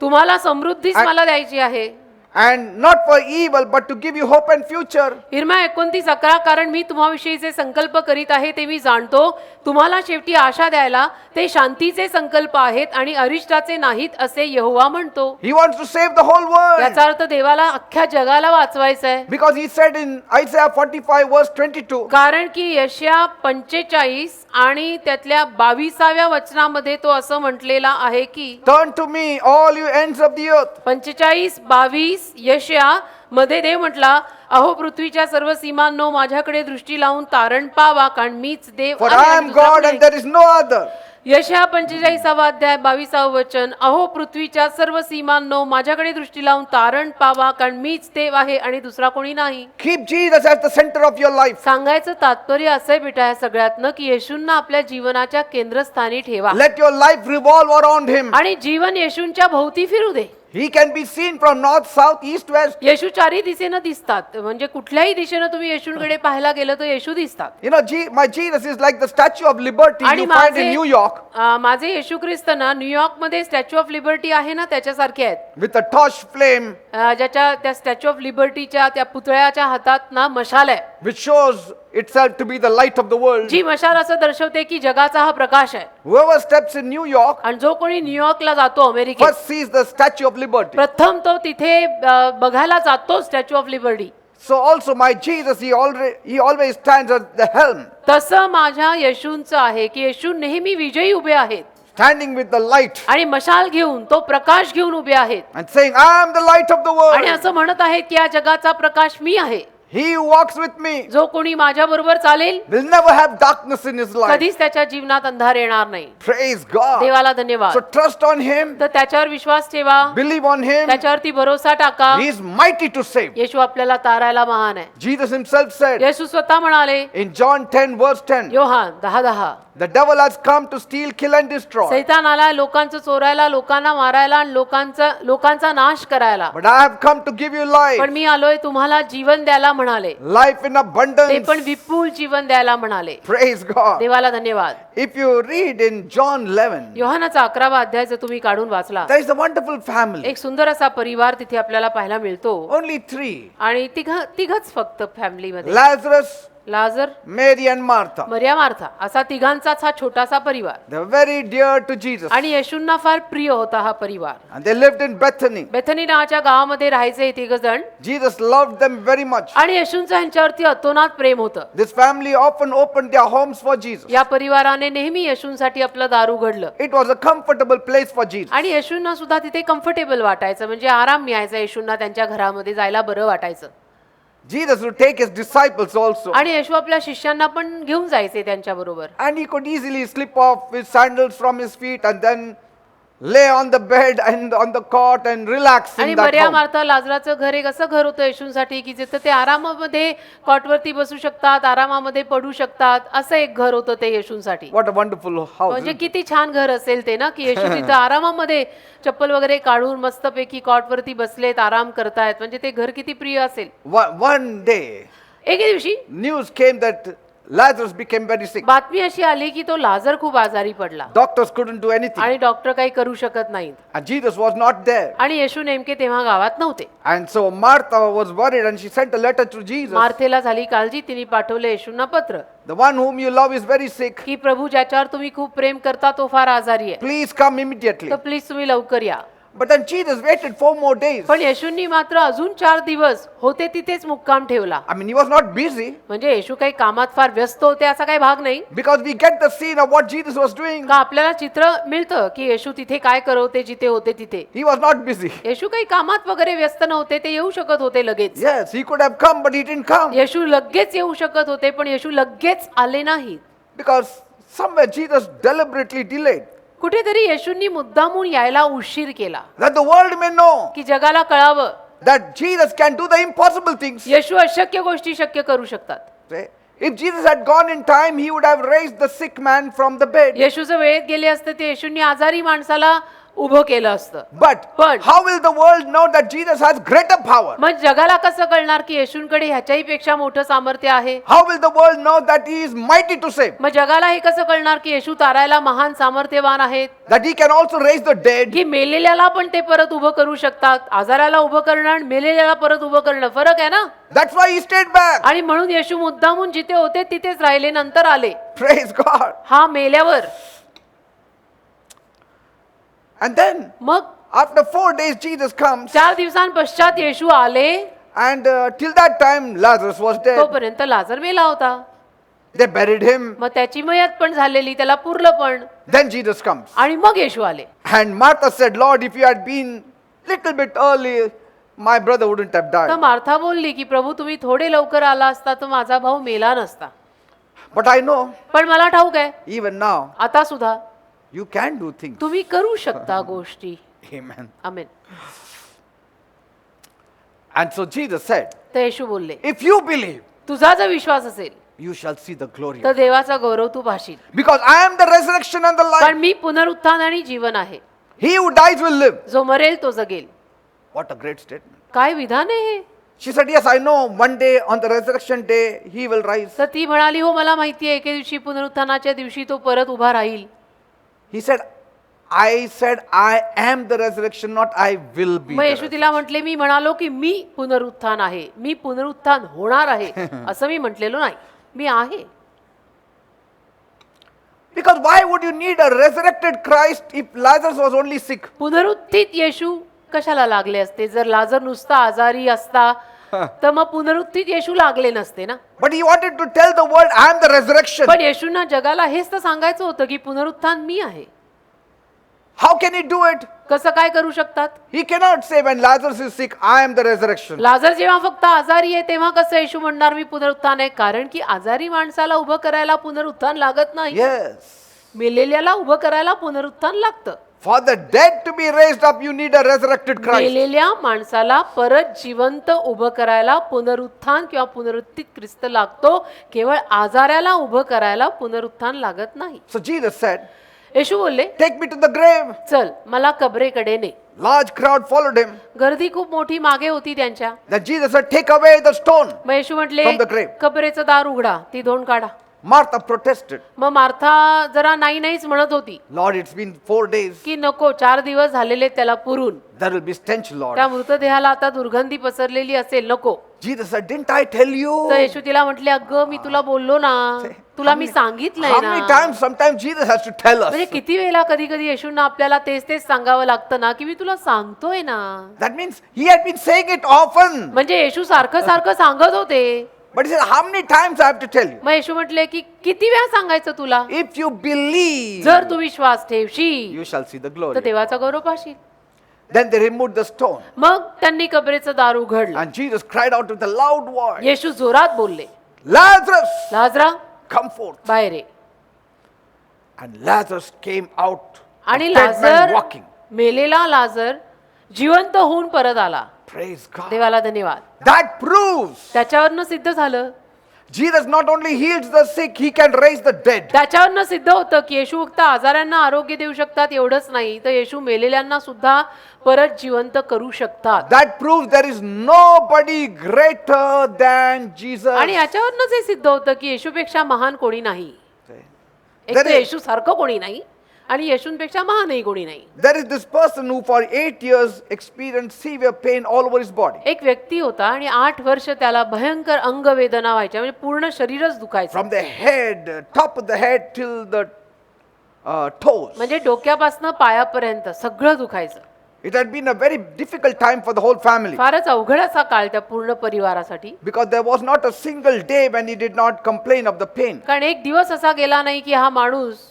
तुम्हाला समृद्धीच मला द्यायची आहे. and not for evil but to give you hope and future. इर्मया 29:11. कारण मी तुम्हाविषयीचे संकल्प करीत आहे ते मी जाणतो, तुम्हाला शेवटी आशा द्यायला ते शांतीचे संकल्प आहेत आणि अरिष्टाचे नाहीत असे यहोवा म्हणतो. He wants to save the whole world. याचा अर्थ देवाला अख्ख्या जगाला वाचवायचं आहे. Because he said in Isaiah 45 verse 22, कारण की यशया 45 आणि त्यातल्या 22व्या वचनामध्ये तो असं म्हटलेला आहे की Turn to me all you ends of the earth. 45-22 यशया मध्ये देव म्हटला, अहो पृथ्वीच्या सर्व सीमांनो माझ्याकडे दृष्टी लावून तारण पावा, कारण मीच देव For आहे I आणि am दुसरा God कोणी and there is no other. यशया 45वा अध्याय 22वा वचन. अहो पृथ्वीच्या सर्व सीमांनो माझ्याकडे दृष्टी लावून तारण पावा, कारण मीच देव आहे आणि दुसरा कोणी नाही. Keep Jesus as the center of your life. सांगायचं तात्पर्य असं बेटा या सगळ्यातनं की येशूंना आपल्या जीवनाच्या केंद्रस्थानी ठेवा Let your life revolve around him. आणि जीवन येशूंच्या भोवती फिरू दे. He can be seen from north, south, east, west. येशू चारही दिशेनं दिसतात. म्हणजे कुठल्याही दिशेनं तुम्ही येशूंकडे पाहायला गेलं तर येशू दिसतात. You know, my Jesus is like the Statue of Liberty आणि you find in New York माझे येशू ख्रिस्त ना न्यूयॉर्क मध्ये स्टॅच्यू ऑफ लिबर्टी आहे ना त्याच्यासारखे आहेत. with a torch flame ज्याच्या त्या स्टॅच्यू ऑफ लिबर्टीच्या त्या पुतळ्याच्या हातात ना मशाल आहे, which shows itself to be the light of the world. जी मशाल असं दर्शवते की जगाचा हा प्रकाश आहे. Whoever steps in New York आणि जो कोणी न्यूयॉर्कला जातो अमेरिकेत, first sees the Statue of Liberty. प्रथम तो तिथे बघायला जातो statue of liberty. So also my Jesus, he always stands at the helm, तसं माझ्या येशूंचं आहे की येशू नेहमी विजयी उभे आहेत standing with the light आणि मशाल घेऊन, तो प्रकाश घेऊन उभे आहेत and saying, I am the light of the आणि world. असं म्हणत आहेत की या जगाचा प्रकाश मी आहे. He who walks with me जो कोणी माझ्या बरोबर चालेल will never have darkness in his life. कधीच त्याच्या जीवनात अंधार येणार नाही. Praise God. देवाला धन्यवाद. So trust on him, तर त्याच्यावर विश्वास ठेवा, believe on him. त्याच्यावरती भरोसा टाका. He is mighty to save. येशू आपल्याला तारायला महान आहे. Jesus himself said येशू स्वतः म्हणाले in John 10 verse 10, Yohan 10:10, the devil has come to steal, kill and destroy. सैतान आलाय लोकांचं चोरायला, लोकांना मारायला आणि लोकांचा नाश करायला. But I have come to give you life, पण मी आलोय तुम्हाला जीवन द्यायला म्हणाले. life in ते abundance. पण विपुल जीवन द्यायला म्हणाले. Praise God. देवाला धन्यवाद. If you read in John 11, योहानाचा 11वा अध्याय जर तुम्ही काढून वाचला, there is a wonderful family. एक सुंदर असा परिवार तिथे आपल्याला पाहायला मिळतो. Only three. आणि तिघच फक्त फॅमिलीमध्ये, Lazarus, लाजर, Mary and Martha. मरिया, मार्था असा तिघांचाच हा छोटासा परिवार. They were very dear to Jesus. आणि येशूंना फार प्रिय होता हा परिवार. And they lived in Bethany. Bethany नावाच्या गावामध्ये राहायचे हे तिघ जण. Jesus loved them very much. आणि येशूंचं ह्यांच्यावरती अतोनात प्रेम होतं. This family often opened their homes for Jesus. या परिवाराने नेहमी येशूंसाठी आपलं दार उघडलं. It was a comfortable place for Jesus. आणि येशूंना सुद्धा तिथे कम्फर्टेबल वाटायचं, म्हणजे आराम मिळायचा येशूंना त्यांच्या घरामध्ये जायला बरं वाटायचं. Jesus would take his disciples also. आणि येशू आपल्या शिष्यांना पण घेऊन जायचे त्यांच्या बरोबर. And he could easily slip off his sandals from his feet and then lay on the bed and on the cot and relax आणि in that Maria, home. Martha, लाजराचं घर एक असं घर होतं येशूंसाठी की जिथं ते आरामामध्ये कॉटवरती बसू शकतात, आरामामध्ये पडू शकतात, असं एक घर होतं ते येशूंसाठी. What a wonderful house. म्हणजे किती छान घर असेल ते ना, की येशू तिथं आरामामध्ये चप्पल वगैरे काढून मस्तपैकी कॉटवरती बसलेत, आराम करतायत. म्हणजे ते घर किती प्रिय असेल. One day, एके दिवशी news came that Lazarus became very sick. बातमी अशी आली की तो लाजर खूप आजारी पडला Doctors couldn't do anything. आणि डॉक्टर काही करू शकत नाहीत. And Jesus was not there. आणि येशू नेमके तेव्हा गावात नव्हते. And so Martha was worried and she sent a letter to Jesus. मार्थेला झाली काळजी, तिने पाठवले येशूंना पत्र The one whom you love is very sick. की प्रभू ज्याच्यावर तुम्ही खूप प्रेम करता तो फार आजारी आहे, Please come immediately. तर प्लीज तुम्ही लवकर या. But then Jesus waited 4 more days. पण येशूंनी मात्र अजून 4 दिवस होते तिथेच मुक्काम ठेवला. I mean, he was not busy म्हणजे येशू काही कामात फार व्यस्त होते असा काही भाग नाही. because we get the scene of what Jesus was doing. का आपल्याला चित्र मिळतं की येशू तिथे काय करत होते, जिथे होते तिथे. He was not busy. येशू काही कामात वगैरे व्यस्त नव्हते, ते येऊ शकत होते लगेच. Yes, he could have come, but he didn't come येशू लगेच येऊ शकत होते, पण येशू लगेच आले नाहीत. because somewhere Jesus deliberately delayed कुठेतरी येशूंनी मुद्दामून यायला उशीर केला that the world may know की जगाला कळावं that Jesus can do the impossible things. येशू अशक्य गोष्टी शक्य करू शकतात. Okay? If Jesus had gone in time, he would have raised the sick man from the bed. येशूचं वेळेत गेले असते ते येशूंनी आजारी माणसाला उभं केलं असतं. But how will the world know that Jesus has greater power? मग जगाला कसं कळणार की येशूंकडे ह्याच्याही पेक्षा मोठं सामर्थ्य आहे? How will the world know that he is mighty to save? मग जगाला हे कसं कळणार की येशू तारायला महान सामर्थ्यवान आहेत, That he can also raise the dead? की मेलेल्याला पण ते परत उभं करू शकतात. आजाराला उभं करणं आणि मेलेल्याला परत उभं करणं फरक आहे ना. That's why he stayed back. आणि म्हणून येशू मुद्दामून जिथे होते तिथेच राहिले, नंतर आले. Praise God. हा मेल्यावर. And then मग after 4 days Jesus comes 4 दिवसांपश्चात येशू आले. and till that time Lazarus was dead. तोपर्यंत लाजर मेला होता. They buried him. मग त्याची मयत पण झालेली, त्याला पुरलं पण. Then Jesus comes. आणि मग येशू आले. And Martha said, Lord, if you had been little bit early, my brother wouldn't have तर died. मार्था बोलली की प्रभू तुम्ही थोडे लवकर आला असता तर माझा भाऊ मेला नसता. But I know पण मला ठाऊक आहे even now आता सुद्धा you can do things. तुम्ही करू शकता गोष्टी. Amen. Amen. And so Jesus said, तर येशू बोलले if you believe, तुझा जर विश्वास असेल you shall see the glory. तर देवाचा गौरव तू पाहशील. Because I am the resurrection and the life. कारण मी पुनरुत्थान आणि जीवन आहे. He who dies will live. जो मरेल तो जगेल. What a great statement. काय विधान आहे हे? She said, yes, I know one day on the resurrection day he will rise. तर ती म्हणाली, हो मला माहिती आहे एके दिवशी पुनरुत्थानाच्या दिवशी तो परत उभा राहील. He said, I am the resurrection, not I will be. मग the येशू तिला म्हटले, मी म्हणालो की मी पुनरुत्थान आहे, मी पुनरुत्थान होणार आहे असं मी म्हटलेलो नाही, मी आहे. Because why would you need a resurrected Christ if Lazarus was only sick? पुनरुत्थित येशू कशाला लागले असते? जर लाजर नुसता आजारी असता तर मग पुनरुत्थित येशू लागले नसते ना. But he wanted to tell the world, I am the resurrection. पण येशूंना जगाला हेच तर सांगायचं होतं की पुनरुत्थान मी आहे. How can he do it? कसं काय करू शकतात? He cannot say when Lazarus is sick, I am the resurrection. लाजर जेव्हा फक्त आजारी आहे तेव्हा कसं येशू म्हणणार मी पुनरुत्थान आहे? कारण की आजारी माणसाला उभं करायला पुनरुत्थान लागत नाही. Yes. मेलेल्याला उभं करायला पुनरुत्थान लागतं. For the dead to be raised up, you need a resurrected Christ. मेलेल्या माणसाला परत जिवंत उभं करायला पुनरुत्थान किंवा पुनरुत्थित ख्रिस्त लागतो. केवळ आजाऱ्याला उभं करायला पुनरुत्थान लागत नाही. So Jesus said, येशू बोलले, take me to the grave. चल मला कबरेकडे ने. Large crowd followed him. गर्दी खूप मोठी मागे होती त्यांच्या. Then Jesus said, take away the stone. मग येशू म्हटले, From the grave. कबरेचं दार उघडा, ती धोंड काढा. Martha protested. मग मार्था जरा नाही नाहीच म्हणत होती Lord, it's been 4 days. की नको, 4 दिवस झालेले त्याला पुरून, There will be stench, Lord. त्या मृतदेहाला आता दुर्गंधी पसरलेली असेल, नको. Jesus said, didn't I tell you? तर येशू तिला म्हटले, अगं मी तुला बोललो ना, तुला मी सांगितलंय How ना. many times? Sometimes Jesus has to tell us. म्हणजे किती वेळा कधी कधी येशूंना आपल्याला तेच तेच सांगावं लागतं ना, की मी तुला सांगतोय ना. That means he had been saying it often. म्हणजे येशू सारखं सारखं सांगत होते. But he said, how many times I have to tell you? मग येशू म्हटले की किती वेळा सांगायचं तुला? If you believe, जर तू विश्वास ठेवशील you shall see the तर glory. देवाचा गौरव Patil. Then they removed the stone. मग त्यांनी कबरेचं दार उघडलं. And Jesus cried out with a loud voice, येशू जोरात बोलले, Lazarus, लाजरा come forth. बाहेर ये. And Lazarus came out, a आणि dead man लाजर, walking. मेलेला लाजर जिवंत होऊन परत आला. Praise God. देवाला धन्यवाद. That proves त्याच्यावरनं सिद्ध झालं, Jesus not only heals the sick, he can raise the dead. त्याच्यावरनं सिद्ध होतं की येशू फक्त आजारांना आरोग्य देऊ शकतात एवढंच नाही, तर येशू मेलेल्यांना सुद्धा परत जिवंत करू शकतात. That proves there is nobody greater than Jesus. आणि याच्यावरनंच हे सिद्ध होतं की येशूपेक्षा महान कोणी नाही. एक तर There is- येशू सारखं कोणी नाही आणि येशूंपेक्षा महानही कोणी नाही. There is this person who for 8 years experienced severe pain all over his body. एक व्यक्ती होता आणि 8 वर्ष त्याला भयंकर अंगवेदना व्हायच्या, म्हणजे पूर्ण शरीरच दुखायचं. From the head, top of the head till the toes. म्हणजे डोक्यापासून पायापर्यंत सगळं दुखायचं. It had been a very difficult time for the whole family. फारच अवघड असा काळ त्या पूर्ण परिवारासाठी. Because there was not a single day when he did not complain of the pain. कारण एक दिवस असा गेला नाही की हा माणूस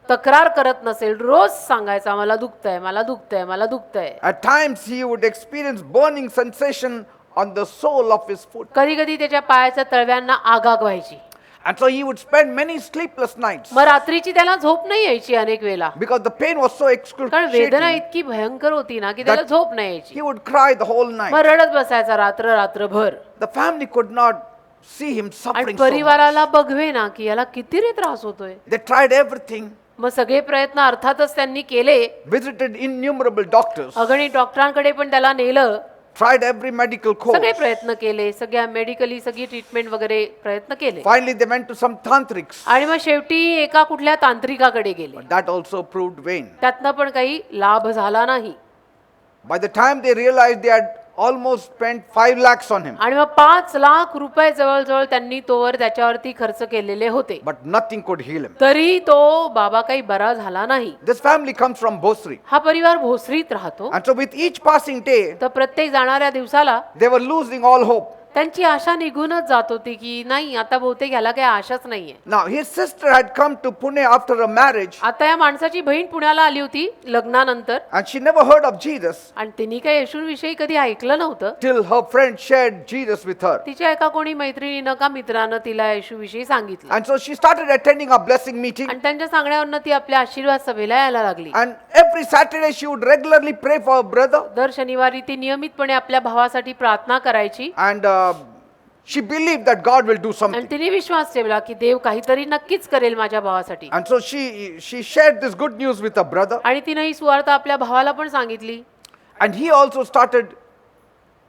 तक्रार करत नसेल. रोज सांगायचा, मला दुखतंय, मला दुखतंय, मला दुखतंय. At times he would experience burning sensation on the sole of his foot. कधी कधी त्याच्या पायाच्या तळव्यांना आग व्हायची. And so he would spend many sleepless nights. मग रात्रीची त्याला झोप नाही यायची अनेक वेळेला. Because the pain was so कारण वेदना excruciating. इतकी भयंकर होती ना की त्याला That- झोप नाही यायची. He would cry the whole मग night. रडत बसायचा रात्रभर. The family could not see him आणि suffering so much. परिवाराला बघवे ना की याला किती रे त्रास होतोय. They tried everything, मग सगळे प्रयत्न अर्थातच त्यांनी केले. visited innumerable doctors, अगणित डॉक्टरांकडे पण त्याला नेलं. tried every medical course. सगळे प्रयत्न केले, सगळ्या मेडिकली सगळी ट्रीटमेंट वगैरे प्रयत्न केले. Finally, they went to some tantrics, आणि मग शेवटी एका कुठल्या तांत्रिकाकडे गेले. but that also proved vain. त्यातनं पण काही लाभ झाला नाही. By the time they realized they had almost spent 5 lakhs on him, आणि मग 5 लाख रुपये जवळजवळ त्यांनी तोवर त्याच्यावरती खर्च केलेले होते. but nothing could heal him. तरी तो बाबा काही बरा झाला नाही. This family comes from Bhosri. हा परिवार भोसरीत राहतो. And so with each passing day, तर प्रत्येक जाणाऱ्या दिवसाला they were losing all hope. त्यांची आशा निघूनच जात होती की नाही, आता बहुतेक ह्याला काही आशाच नाहीये. Now, his sister had come to Pune after a marriage, आता या माणसाची बहीण पुण्याला आली होती लग्नानंतर, and she never heard of Jesus आणि तिने काही येशूंविषयी कधी ऐकलं नव्हतं. till her friend shared Jesus with her. तिच्या एका कोणी मैत्रिणीनं का मित्रानं तिला येशूविषयी सांगितलं. And so she started attending a blessing meeting. आणि त्यांच्या सांगण्यावरनं ती आपल्या आशीर्वाद सभेला यायला लागली. And every Saturday she would regularly pray for her brother. दर शनिवारी ती नियमितपणे आपल्या भावासाठी प्रार्थना करायची. And she believed that God will do आणि something. तिने विश्वास ठेवला की देव काहीतरी नक्कीच करेल माझ्या भावासाठी. And so she shared this good news with her brother. आणि तिने ही सुवार्ता आपल्या भावाला पण सांगितली. And he also started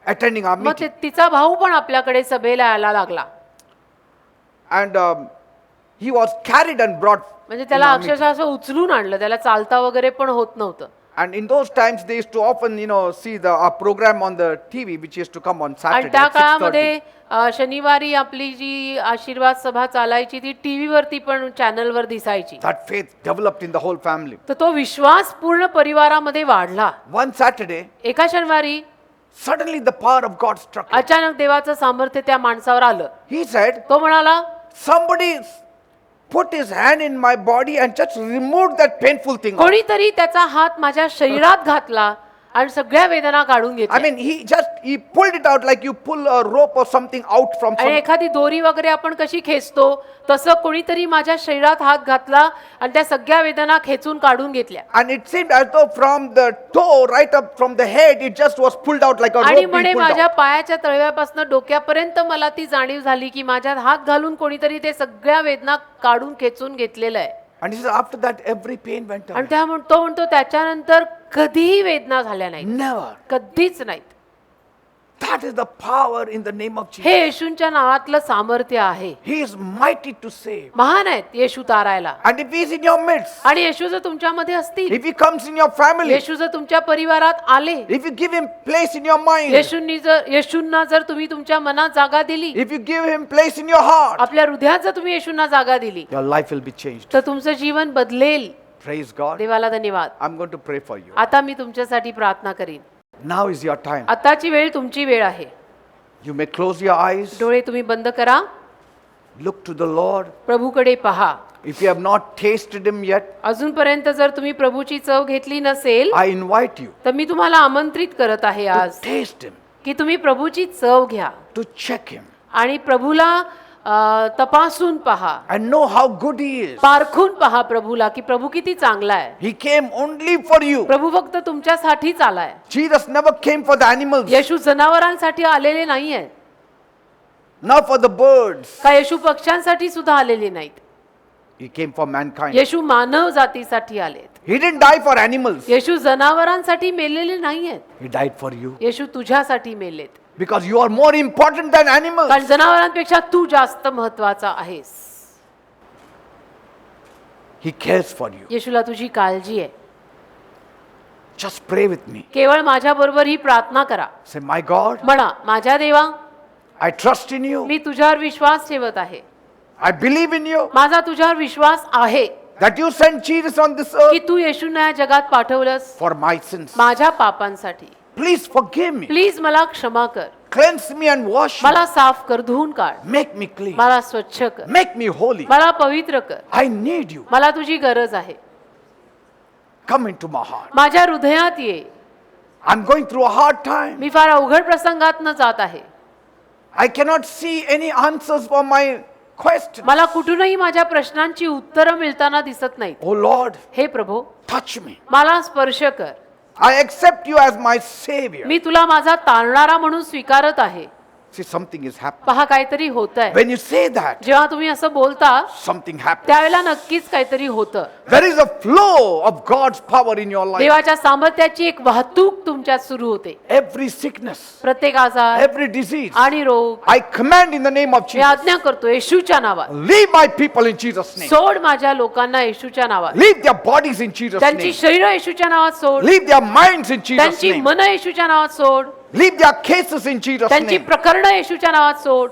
attending our मग meeting. तिचा भाऊ पण आपल्याकडे सभेला यायला लागला. And he was carried and brought. म्हणजे in त्याला our meeting. अक्षरशः असं उचलून आणलं, त्याला चालता वगैरे पण होत नव्हतं. And in those times, they used to often, see our program on the TV, which used to come on आणि Saturday त्या at 6:30. काळामध्ये शनिवारी आपली जी आशीर्वाद सभा चालायची ती टीव्हीवरती पण चॅनलवर दिसायची. That faith developed in the whole family. तर तो विश्वास पूर्ण परिवारामध्ये वाढला. One Saturday, एका शनिवारी suddenly the power of God struck him. अचानक देवाचं सामर्थ्य त्या माणसावर आलं. He said, तो म्हणाला, somebody put his hand in my body and just removed that painful thing. out." कोणीतरी त्याचा हात माझ्या शरीरात घातला आणि सगळ्या वेदना काढून I घेतल्या. mean, he pulled it out like you pull a rope or something out from आणि some. एखादी दोरी वगैरे आपण कशी खेचतो तसं कोणीतरी माझ्या शरीरात हात घातला आणि त्या सगळ्या वेदना खेचून काढून घेतल्या. And it seemed as though from the toe right up from the head, it just was pulled out like a आणि rope म्हणे being pulled माझ्या out. पायाच्या तळव्यापासून डोक्यापर्यंत मला ती जाणीव झाली की माझ्यात हात घालून कोणीतरी ते सगळ्या वेदना काढून खेचून घेतलेलं आहे. And he said, after that, every pain went away. आणि तो म्हणतो त्याच्यानंतर कधीही वेदना झाल्या नाही, Never. कधीच नाहीत. That is the power in the name of Jesus. हे येशूंच्या नावातलं सामर्थ्य आहे. He is mighty to save. महान आहेत येशू तारायला. And if he is in your midst, आणि येशू जर तुमच्यामध्ये असतील, if he comes in your family, येशू जर तुमच्या परिवारात आले, if you give him place in your mind, येशूंना जर तुम्ही तुमच्या मनात जागा दिली, if you give him place in your heart, आपल्या हृदयात जर तुम्ही येशूंना जागा दिली, your life will be changed. तर तुमचं जीवन बदलेल. Praise God. देवाला धन्यवाद. I'm going to pray for you. आता मी तुमच्यासाठी प्रार्थना करीन. Now is your time. आताची वेळ तुमची वेळ आहे. You may close your eyes. डोळे तुम्ही बंद करा. Look to the Lord. प्रभूकडे पहा. If you have not tasted him yet, अजूनपर्यंत जर तुम्ही प्रभूची चव घेतली नसेल I invite you तर मी तुम्हाला आमंत्रित करत आहे to आज taste him, की तुम्ही प्रभूची चव घ्या to check him, आणि प्रभूला तपासून पहा, and know how good he is. पारखून पहा प्रभूला की प्रभू किती चांगला आहे. He came only for you. प्रभू फक्त तुमच्यासाठीच आलाय. Jesus never came for the animals, येशू जनावरांसाठी आलेले नाहीये, not for the birds. का येशू पक्ष्यांसाठी सुद्धा आलेले नाहीत. He came for mankind. येशू मानव जातीसाठी आलेत. He didn't die for animals. येशू जनावरांसाठी मेलेले नाहीयेत. He died for you येशू तुझ्यासाठी मेलेत, because you are more important than animals. कारण जनावरांपेक्षा तू जास्त महत्वाचा आहेस. He cares for you. येशूला तुझी काळजी आहे. Just pray with me. केवळ माझ्या बरोबर ही प्रार्थना करा. Say, my God, म्हणा, माझ्या देवा, I trust in you. मी तुझ्यावर विश्वास ठेवत आहे. I believe in you माझा तुझ्यावर विश्वास आहे that you sent Jesus on this की earth तू येशूंना या जगात पाठवलंस for my sins. माझ्या पापांसाठी. Please forgive me. प्लीज मला क्षमा कर, Cleanse me and wash me. मला साफ कर, धुवून काढ, Make me clean. मला स्वच्छ कर, Make me holy. मला पवित्र कर. I need you. मला तुझी गरज आहे. Come into my heart. माझ्या हृदयात ये. I'm going through a hard time. मी फार अवघड प्रसंगातनं जात आहे. I cannot see any answers for my questions. मला कुठूनही माझ्या प्रश्नांची उत्तरं मिळताना दिसत नाहीत. Oh Lord, हे प्रभू, touch me. मला स्पर्श कर. I accept you as my Savior. मी तुला माझा तारणारा म्हणून स्वीकारत आहे. See, something is happening. पहा, काहीतरी होत आहे. When you say that, जेव्हा तुम्ही असं बोलता something happens. त्यावेळेला नक्कीच काहीतरी होतं. There is a flow of God's power in your life. देवाच्या सामर्थ्याची एक वाहतूक तुमच्यात सुरू होते. Every sickness, प्रत्येक आजार every disease, आणि रोग I command in the name of me Jesus. आज्ञा करतो येशूच्या नावात. Leave my people in Jesus' name. सोड माझ्या लोकांना येशूच्या नावात. Leave their bodies in Jesus' त्यांची name. शरीर येशूच्या नावात सोड. Leave their minds in Jesus' त्यांची name. मन येशूच्या नावात सोड. Leave their cases in Jesus' त्यांची name. प्रकरण येशूच्या नावात सोड.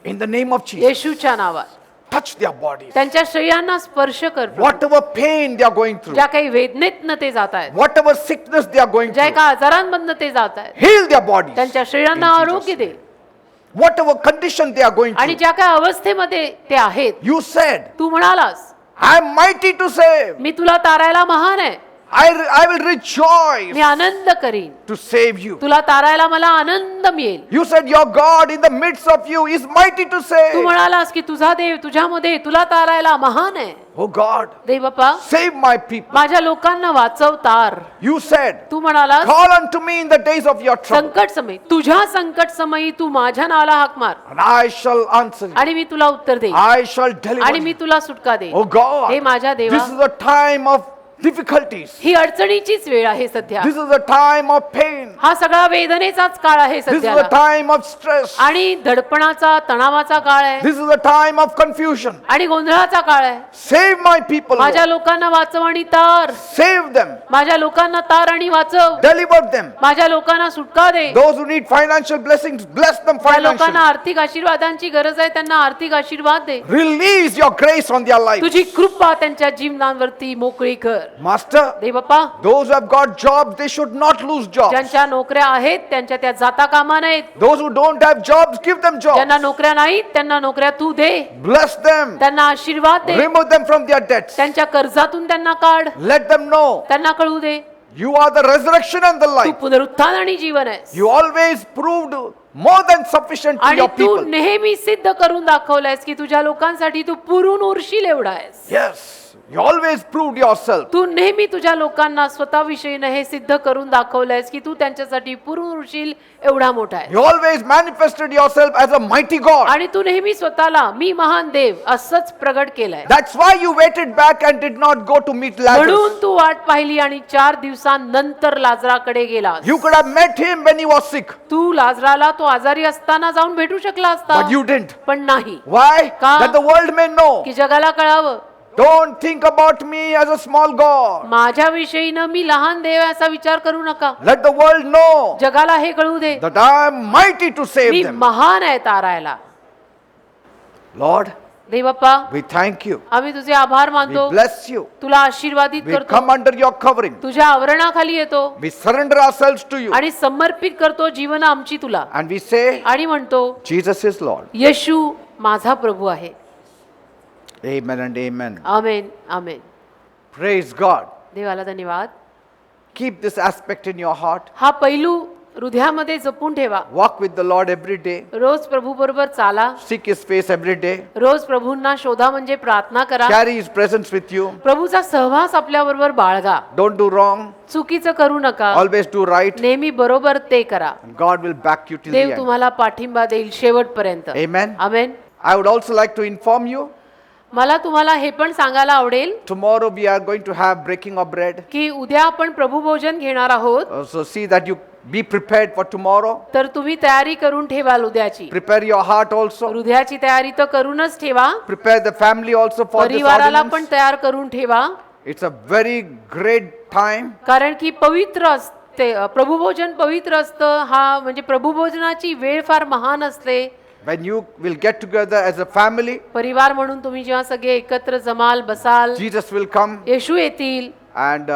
In the name of Jesus. येशूच्या नावात Touch their bodies. त्यांच्या शरीरांना स्पर्श कर प्रभू. Whatever pain they are going through, ज्या काही वेदनेतनं ते जात आहेत, whatever sickness they are going ज्या through, एका आजारांमधनं ते जात आहेत, heal their bodies. त्यांच्या शरीरांना In Jesus' आरोग्य दे. name. Whatever condition they are going आणि through, ज्या काही अवस्थेमध्ये ते आहेत, you said, Tu म्हणालास I am mighty to save. मी तुला तारायला महान आहे, I will rejoice मी आनंद करीन. to save you. तुला तारायला मला आनंद मिळेल. You said your God in the midst of you is mighty to Tu save. म्हणालास की तुझा देव तुझ्यामध्ये तुला तारायला महान आहे. Oh God, Dev Bappa, save my people. माझ्या लोकांना वाचव तार. You said, Tu म्हणालास call unto me in the days of your trouble, संकट समयी, तुझ्या संकट समयी तू माझ्या नावाला हाक मार and I shall answer you. आणि मी तुला उत्तर देईन I shall deliver आणि मी you. तुला सुटका देईन. Oh God, हे माझ्या देवा, this is a time of difficulties. ही अडचणीचीच वेळ आहे सध्या. This is a time of pain. हा सगळा वेदनेचाच काळ आहे This is सध्या a time of stress. आणि दडपणाचा तणावाचा काळ आहे This is a time of confusion. आणि गोंधळाचा काळ आहे. Save my people, माझ्या Lord. लोकांना वाचव आणि तार. Save them. माझ्या लोकांना तार आणि वाचव. Deliver them. माझ्या लोकांना सुटका दे. Those who need financial blessings, bless them ज्या लोकांना financially. आर्थिक आशीर्वादांची गरज आहे त्यांना आर्थिक आशीर्वाद दे. Release your grace on their lives. तुझी कृपा त्यांच्या जीवनांवरती मोकळी कर. Master, they Bappa. those who have got jobs, they should not lose jobs. ज्यांच्या नोकऱ्या आहेत त्यांच्या त्या जाता कामा नयेत. Those who don't have jobs, give them ज्यांना jobs. नोकऱ्या नाहीत त्यांना नोकऱ्या तू दे. Bless them. त्यांना आशीर्वाद दे. Remove them from their debts. त्यांच्या कर्जातून त्यांना काढ. Let them know त्यांना कळू दे you are the resurrection and the Tu life. पुनरुत्थान आणि जीवन आहेस. You always proved more than sufficient to आणि your तू people. नेहमी सिद्ध करून दाखवलंयस की तुझ्या लोकांसाठी तू पुरून उरशील एवढा आहेस. Yes, you always proved yourself. तू नेहमी तुझ्या लोकांना स्वतःविषयीने हे सिद्ध करून दाखवलंयस की तू त्यांच्यासाठी पुरून उरशील एवढा मोठा आहे. You always manifested yourself as a mighty God. आणि तू नेहमी स्वतःला मी महान देव असंच प्रगट केलंय. That's why you waited back and did not go to meet Lazarus. म्हणून तू वाट पाहिली आणि 4 दिवसांनंतर लाजराकडे गेलास. You could have met him when he was sick, तू लाजराला तो आजारी असताना जाऊन भेटू शकला असता but you didn't. पण नाही. Why? का? That the world may know. की जगाला कळावं Don't think about me as a small God. माझ्याविषयीनं मी लहान देव आहे असा विचार करू नका. Let the world know जगाला हे कळू दे that I am mighty to save me them. महान आहे तारायला. Lord, देवप्पा we thank you. आम्ही तुझे आभार We मानतो. bless you. तुला आशीर्वादित We करतो. come under your covering. तुझ्या आवरणाखाली येतो We surrender ourselves to you. आणि समर्पित करतो जीवन आमची तुला. And we say, आणि म्हणतो Jesus is Lord. येशू माझा प्रभू आहे. Amen and amen. Amen amen. Praise God. देवाला धन्यवाद. Keep this aspect in your heart. हा पैलू हृदयामध्ये जपून ठेवा. Walk with the Lord every day. रोज प्रभू बरोबर चाला. Seek His face every day. रोज प्रभूंना शोधा म्हणजे प्रार्थना करा. Carry His presence with you. प्रभूचा सहवास आपल्या बरोबर बाळगा. Don't do wrong. चुकीचं करू नका. Always do right. नेहमी बरोबर ते करा. And God will back you till the Dev end. तुम्हाला पाठिंबा देईल शेवटपर्यंत. Amen. Amen. I would also like to inform you, मला तुम्हाला हे पण सांगायला आवडेल tomorrow we are going to have breaking of bread. की उद्या आपण प्रभू भोजन घेणार आहोत. So see that you be prepared for tomorrow. तर तुम्ही तयारी करून ठेवाल उद्याची. Prepare your heart also. हृदयाची तयारी तर करूनच ठेवा. Prepare the family also for this परिवाराला पण ordinance. तयार करून ठेवा. It's a very great time. कारण की पवित्र असते प्रभुभोजन पवित्र असतं. हा म्हणजे प्रभुभोजनाची वेळ फार महान असते. When you will get together as a family, परिवार म्हणून तुम्ही जेव्हा सगळे एकत्र जमाल बसाल Jesus will come येशू येतील and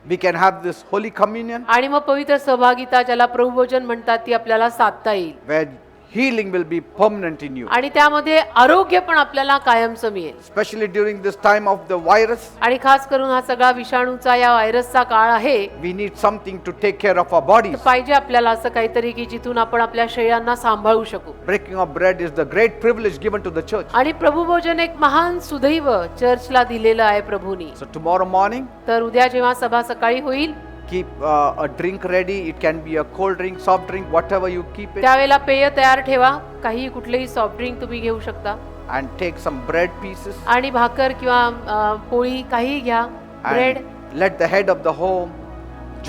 we can have this Holy Communion आणि मग पवित्र सहभागिता ज्याला प्रभुभोजन म्हणतात ती आपल्याला साधता येईल. where healing will be permanent in you. आणि त्यामध्ये आरोग्य पण आपल्याला कायमचं मिळेल. Especially during this time of the virus, आणि खास करून हा सगळा विषाणूचा या व्हायरसचा काळ आहे. we need something to take care of our bodies. पाहिजे आपल्याला असं काहीतरी की जिथून आपण आपल्या शरीरांना सांभाळू शकू. Breaking of bread is the great privilege given to the church. आणि प्रभुभोजन एक महान सुदैव चर्चला दिलेलं आहे प्रभूनी. So tomorrow morning, तर उद्या जेव्हा सभा सकाळी होईल keep a drink ready. It can be a cold drink, soft drink, whatever you keep it. त्यावेळेला पेय तयार ठेवा. काही कुठलेही सॉफ्ट ड्रिंक तुम्ही घेऊ शकता. And take some bread pieces. आणि भाकर किंवा पोळी काही घ्या. Bread. And let the head of the home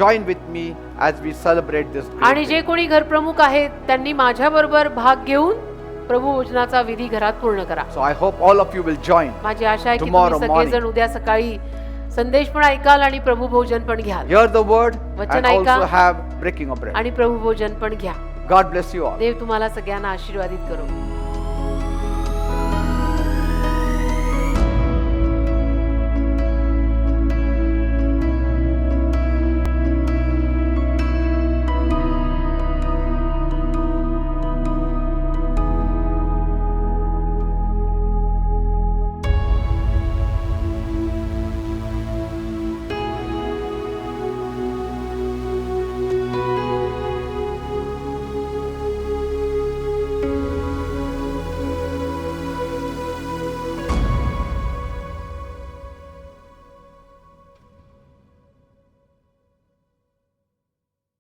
join with me as we celebrate this great आणि day. जे कोणी घरप्रमुख आहेत त्यांनी माझ्या बरोबर भाग घेऊन प्रभू भोजनाचा विधी घरात पूर्ण करा. So I hope all of you will join. माझी आशा आहे की Tomorrow तुम्ही सगळेजण उद्या सकाळी संदेश पण ऐकाल आणि प्रभू भोजन पण घ्याल. Hear the word वचन and ऐका. also have breaking of bread. आणि प्रभू भोजन पण घ्या. God bless you all. देव तुम्हाला सगळ्यांना आशीर्वादित करो.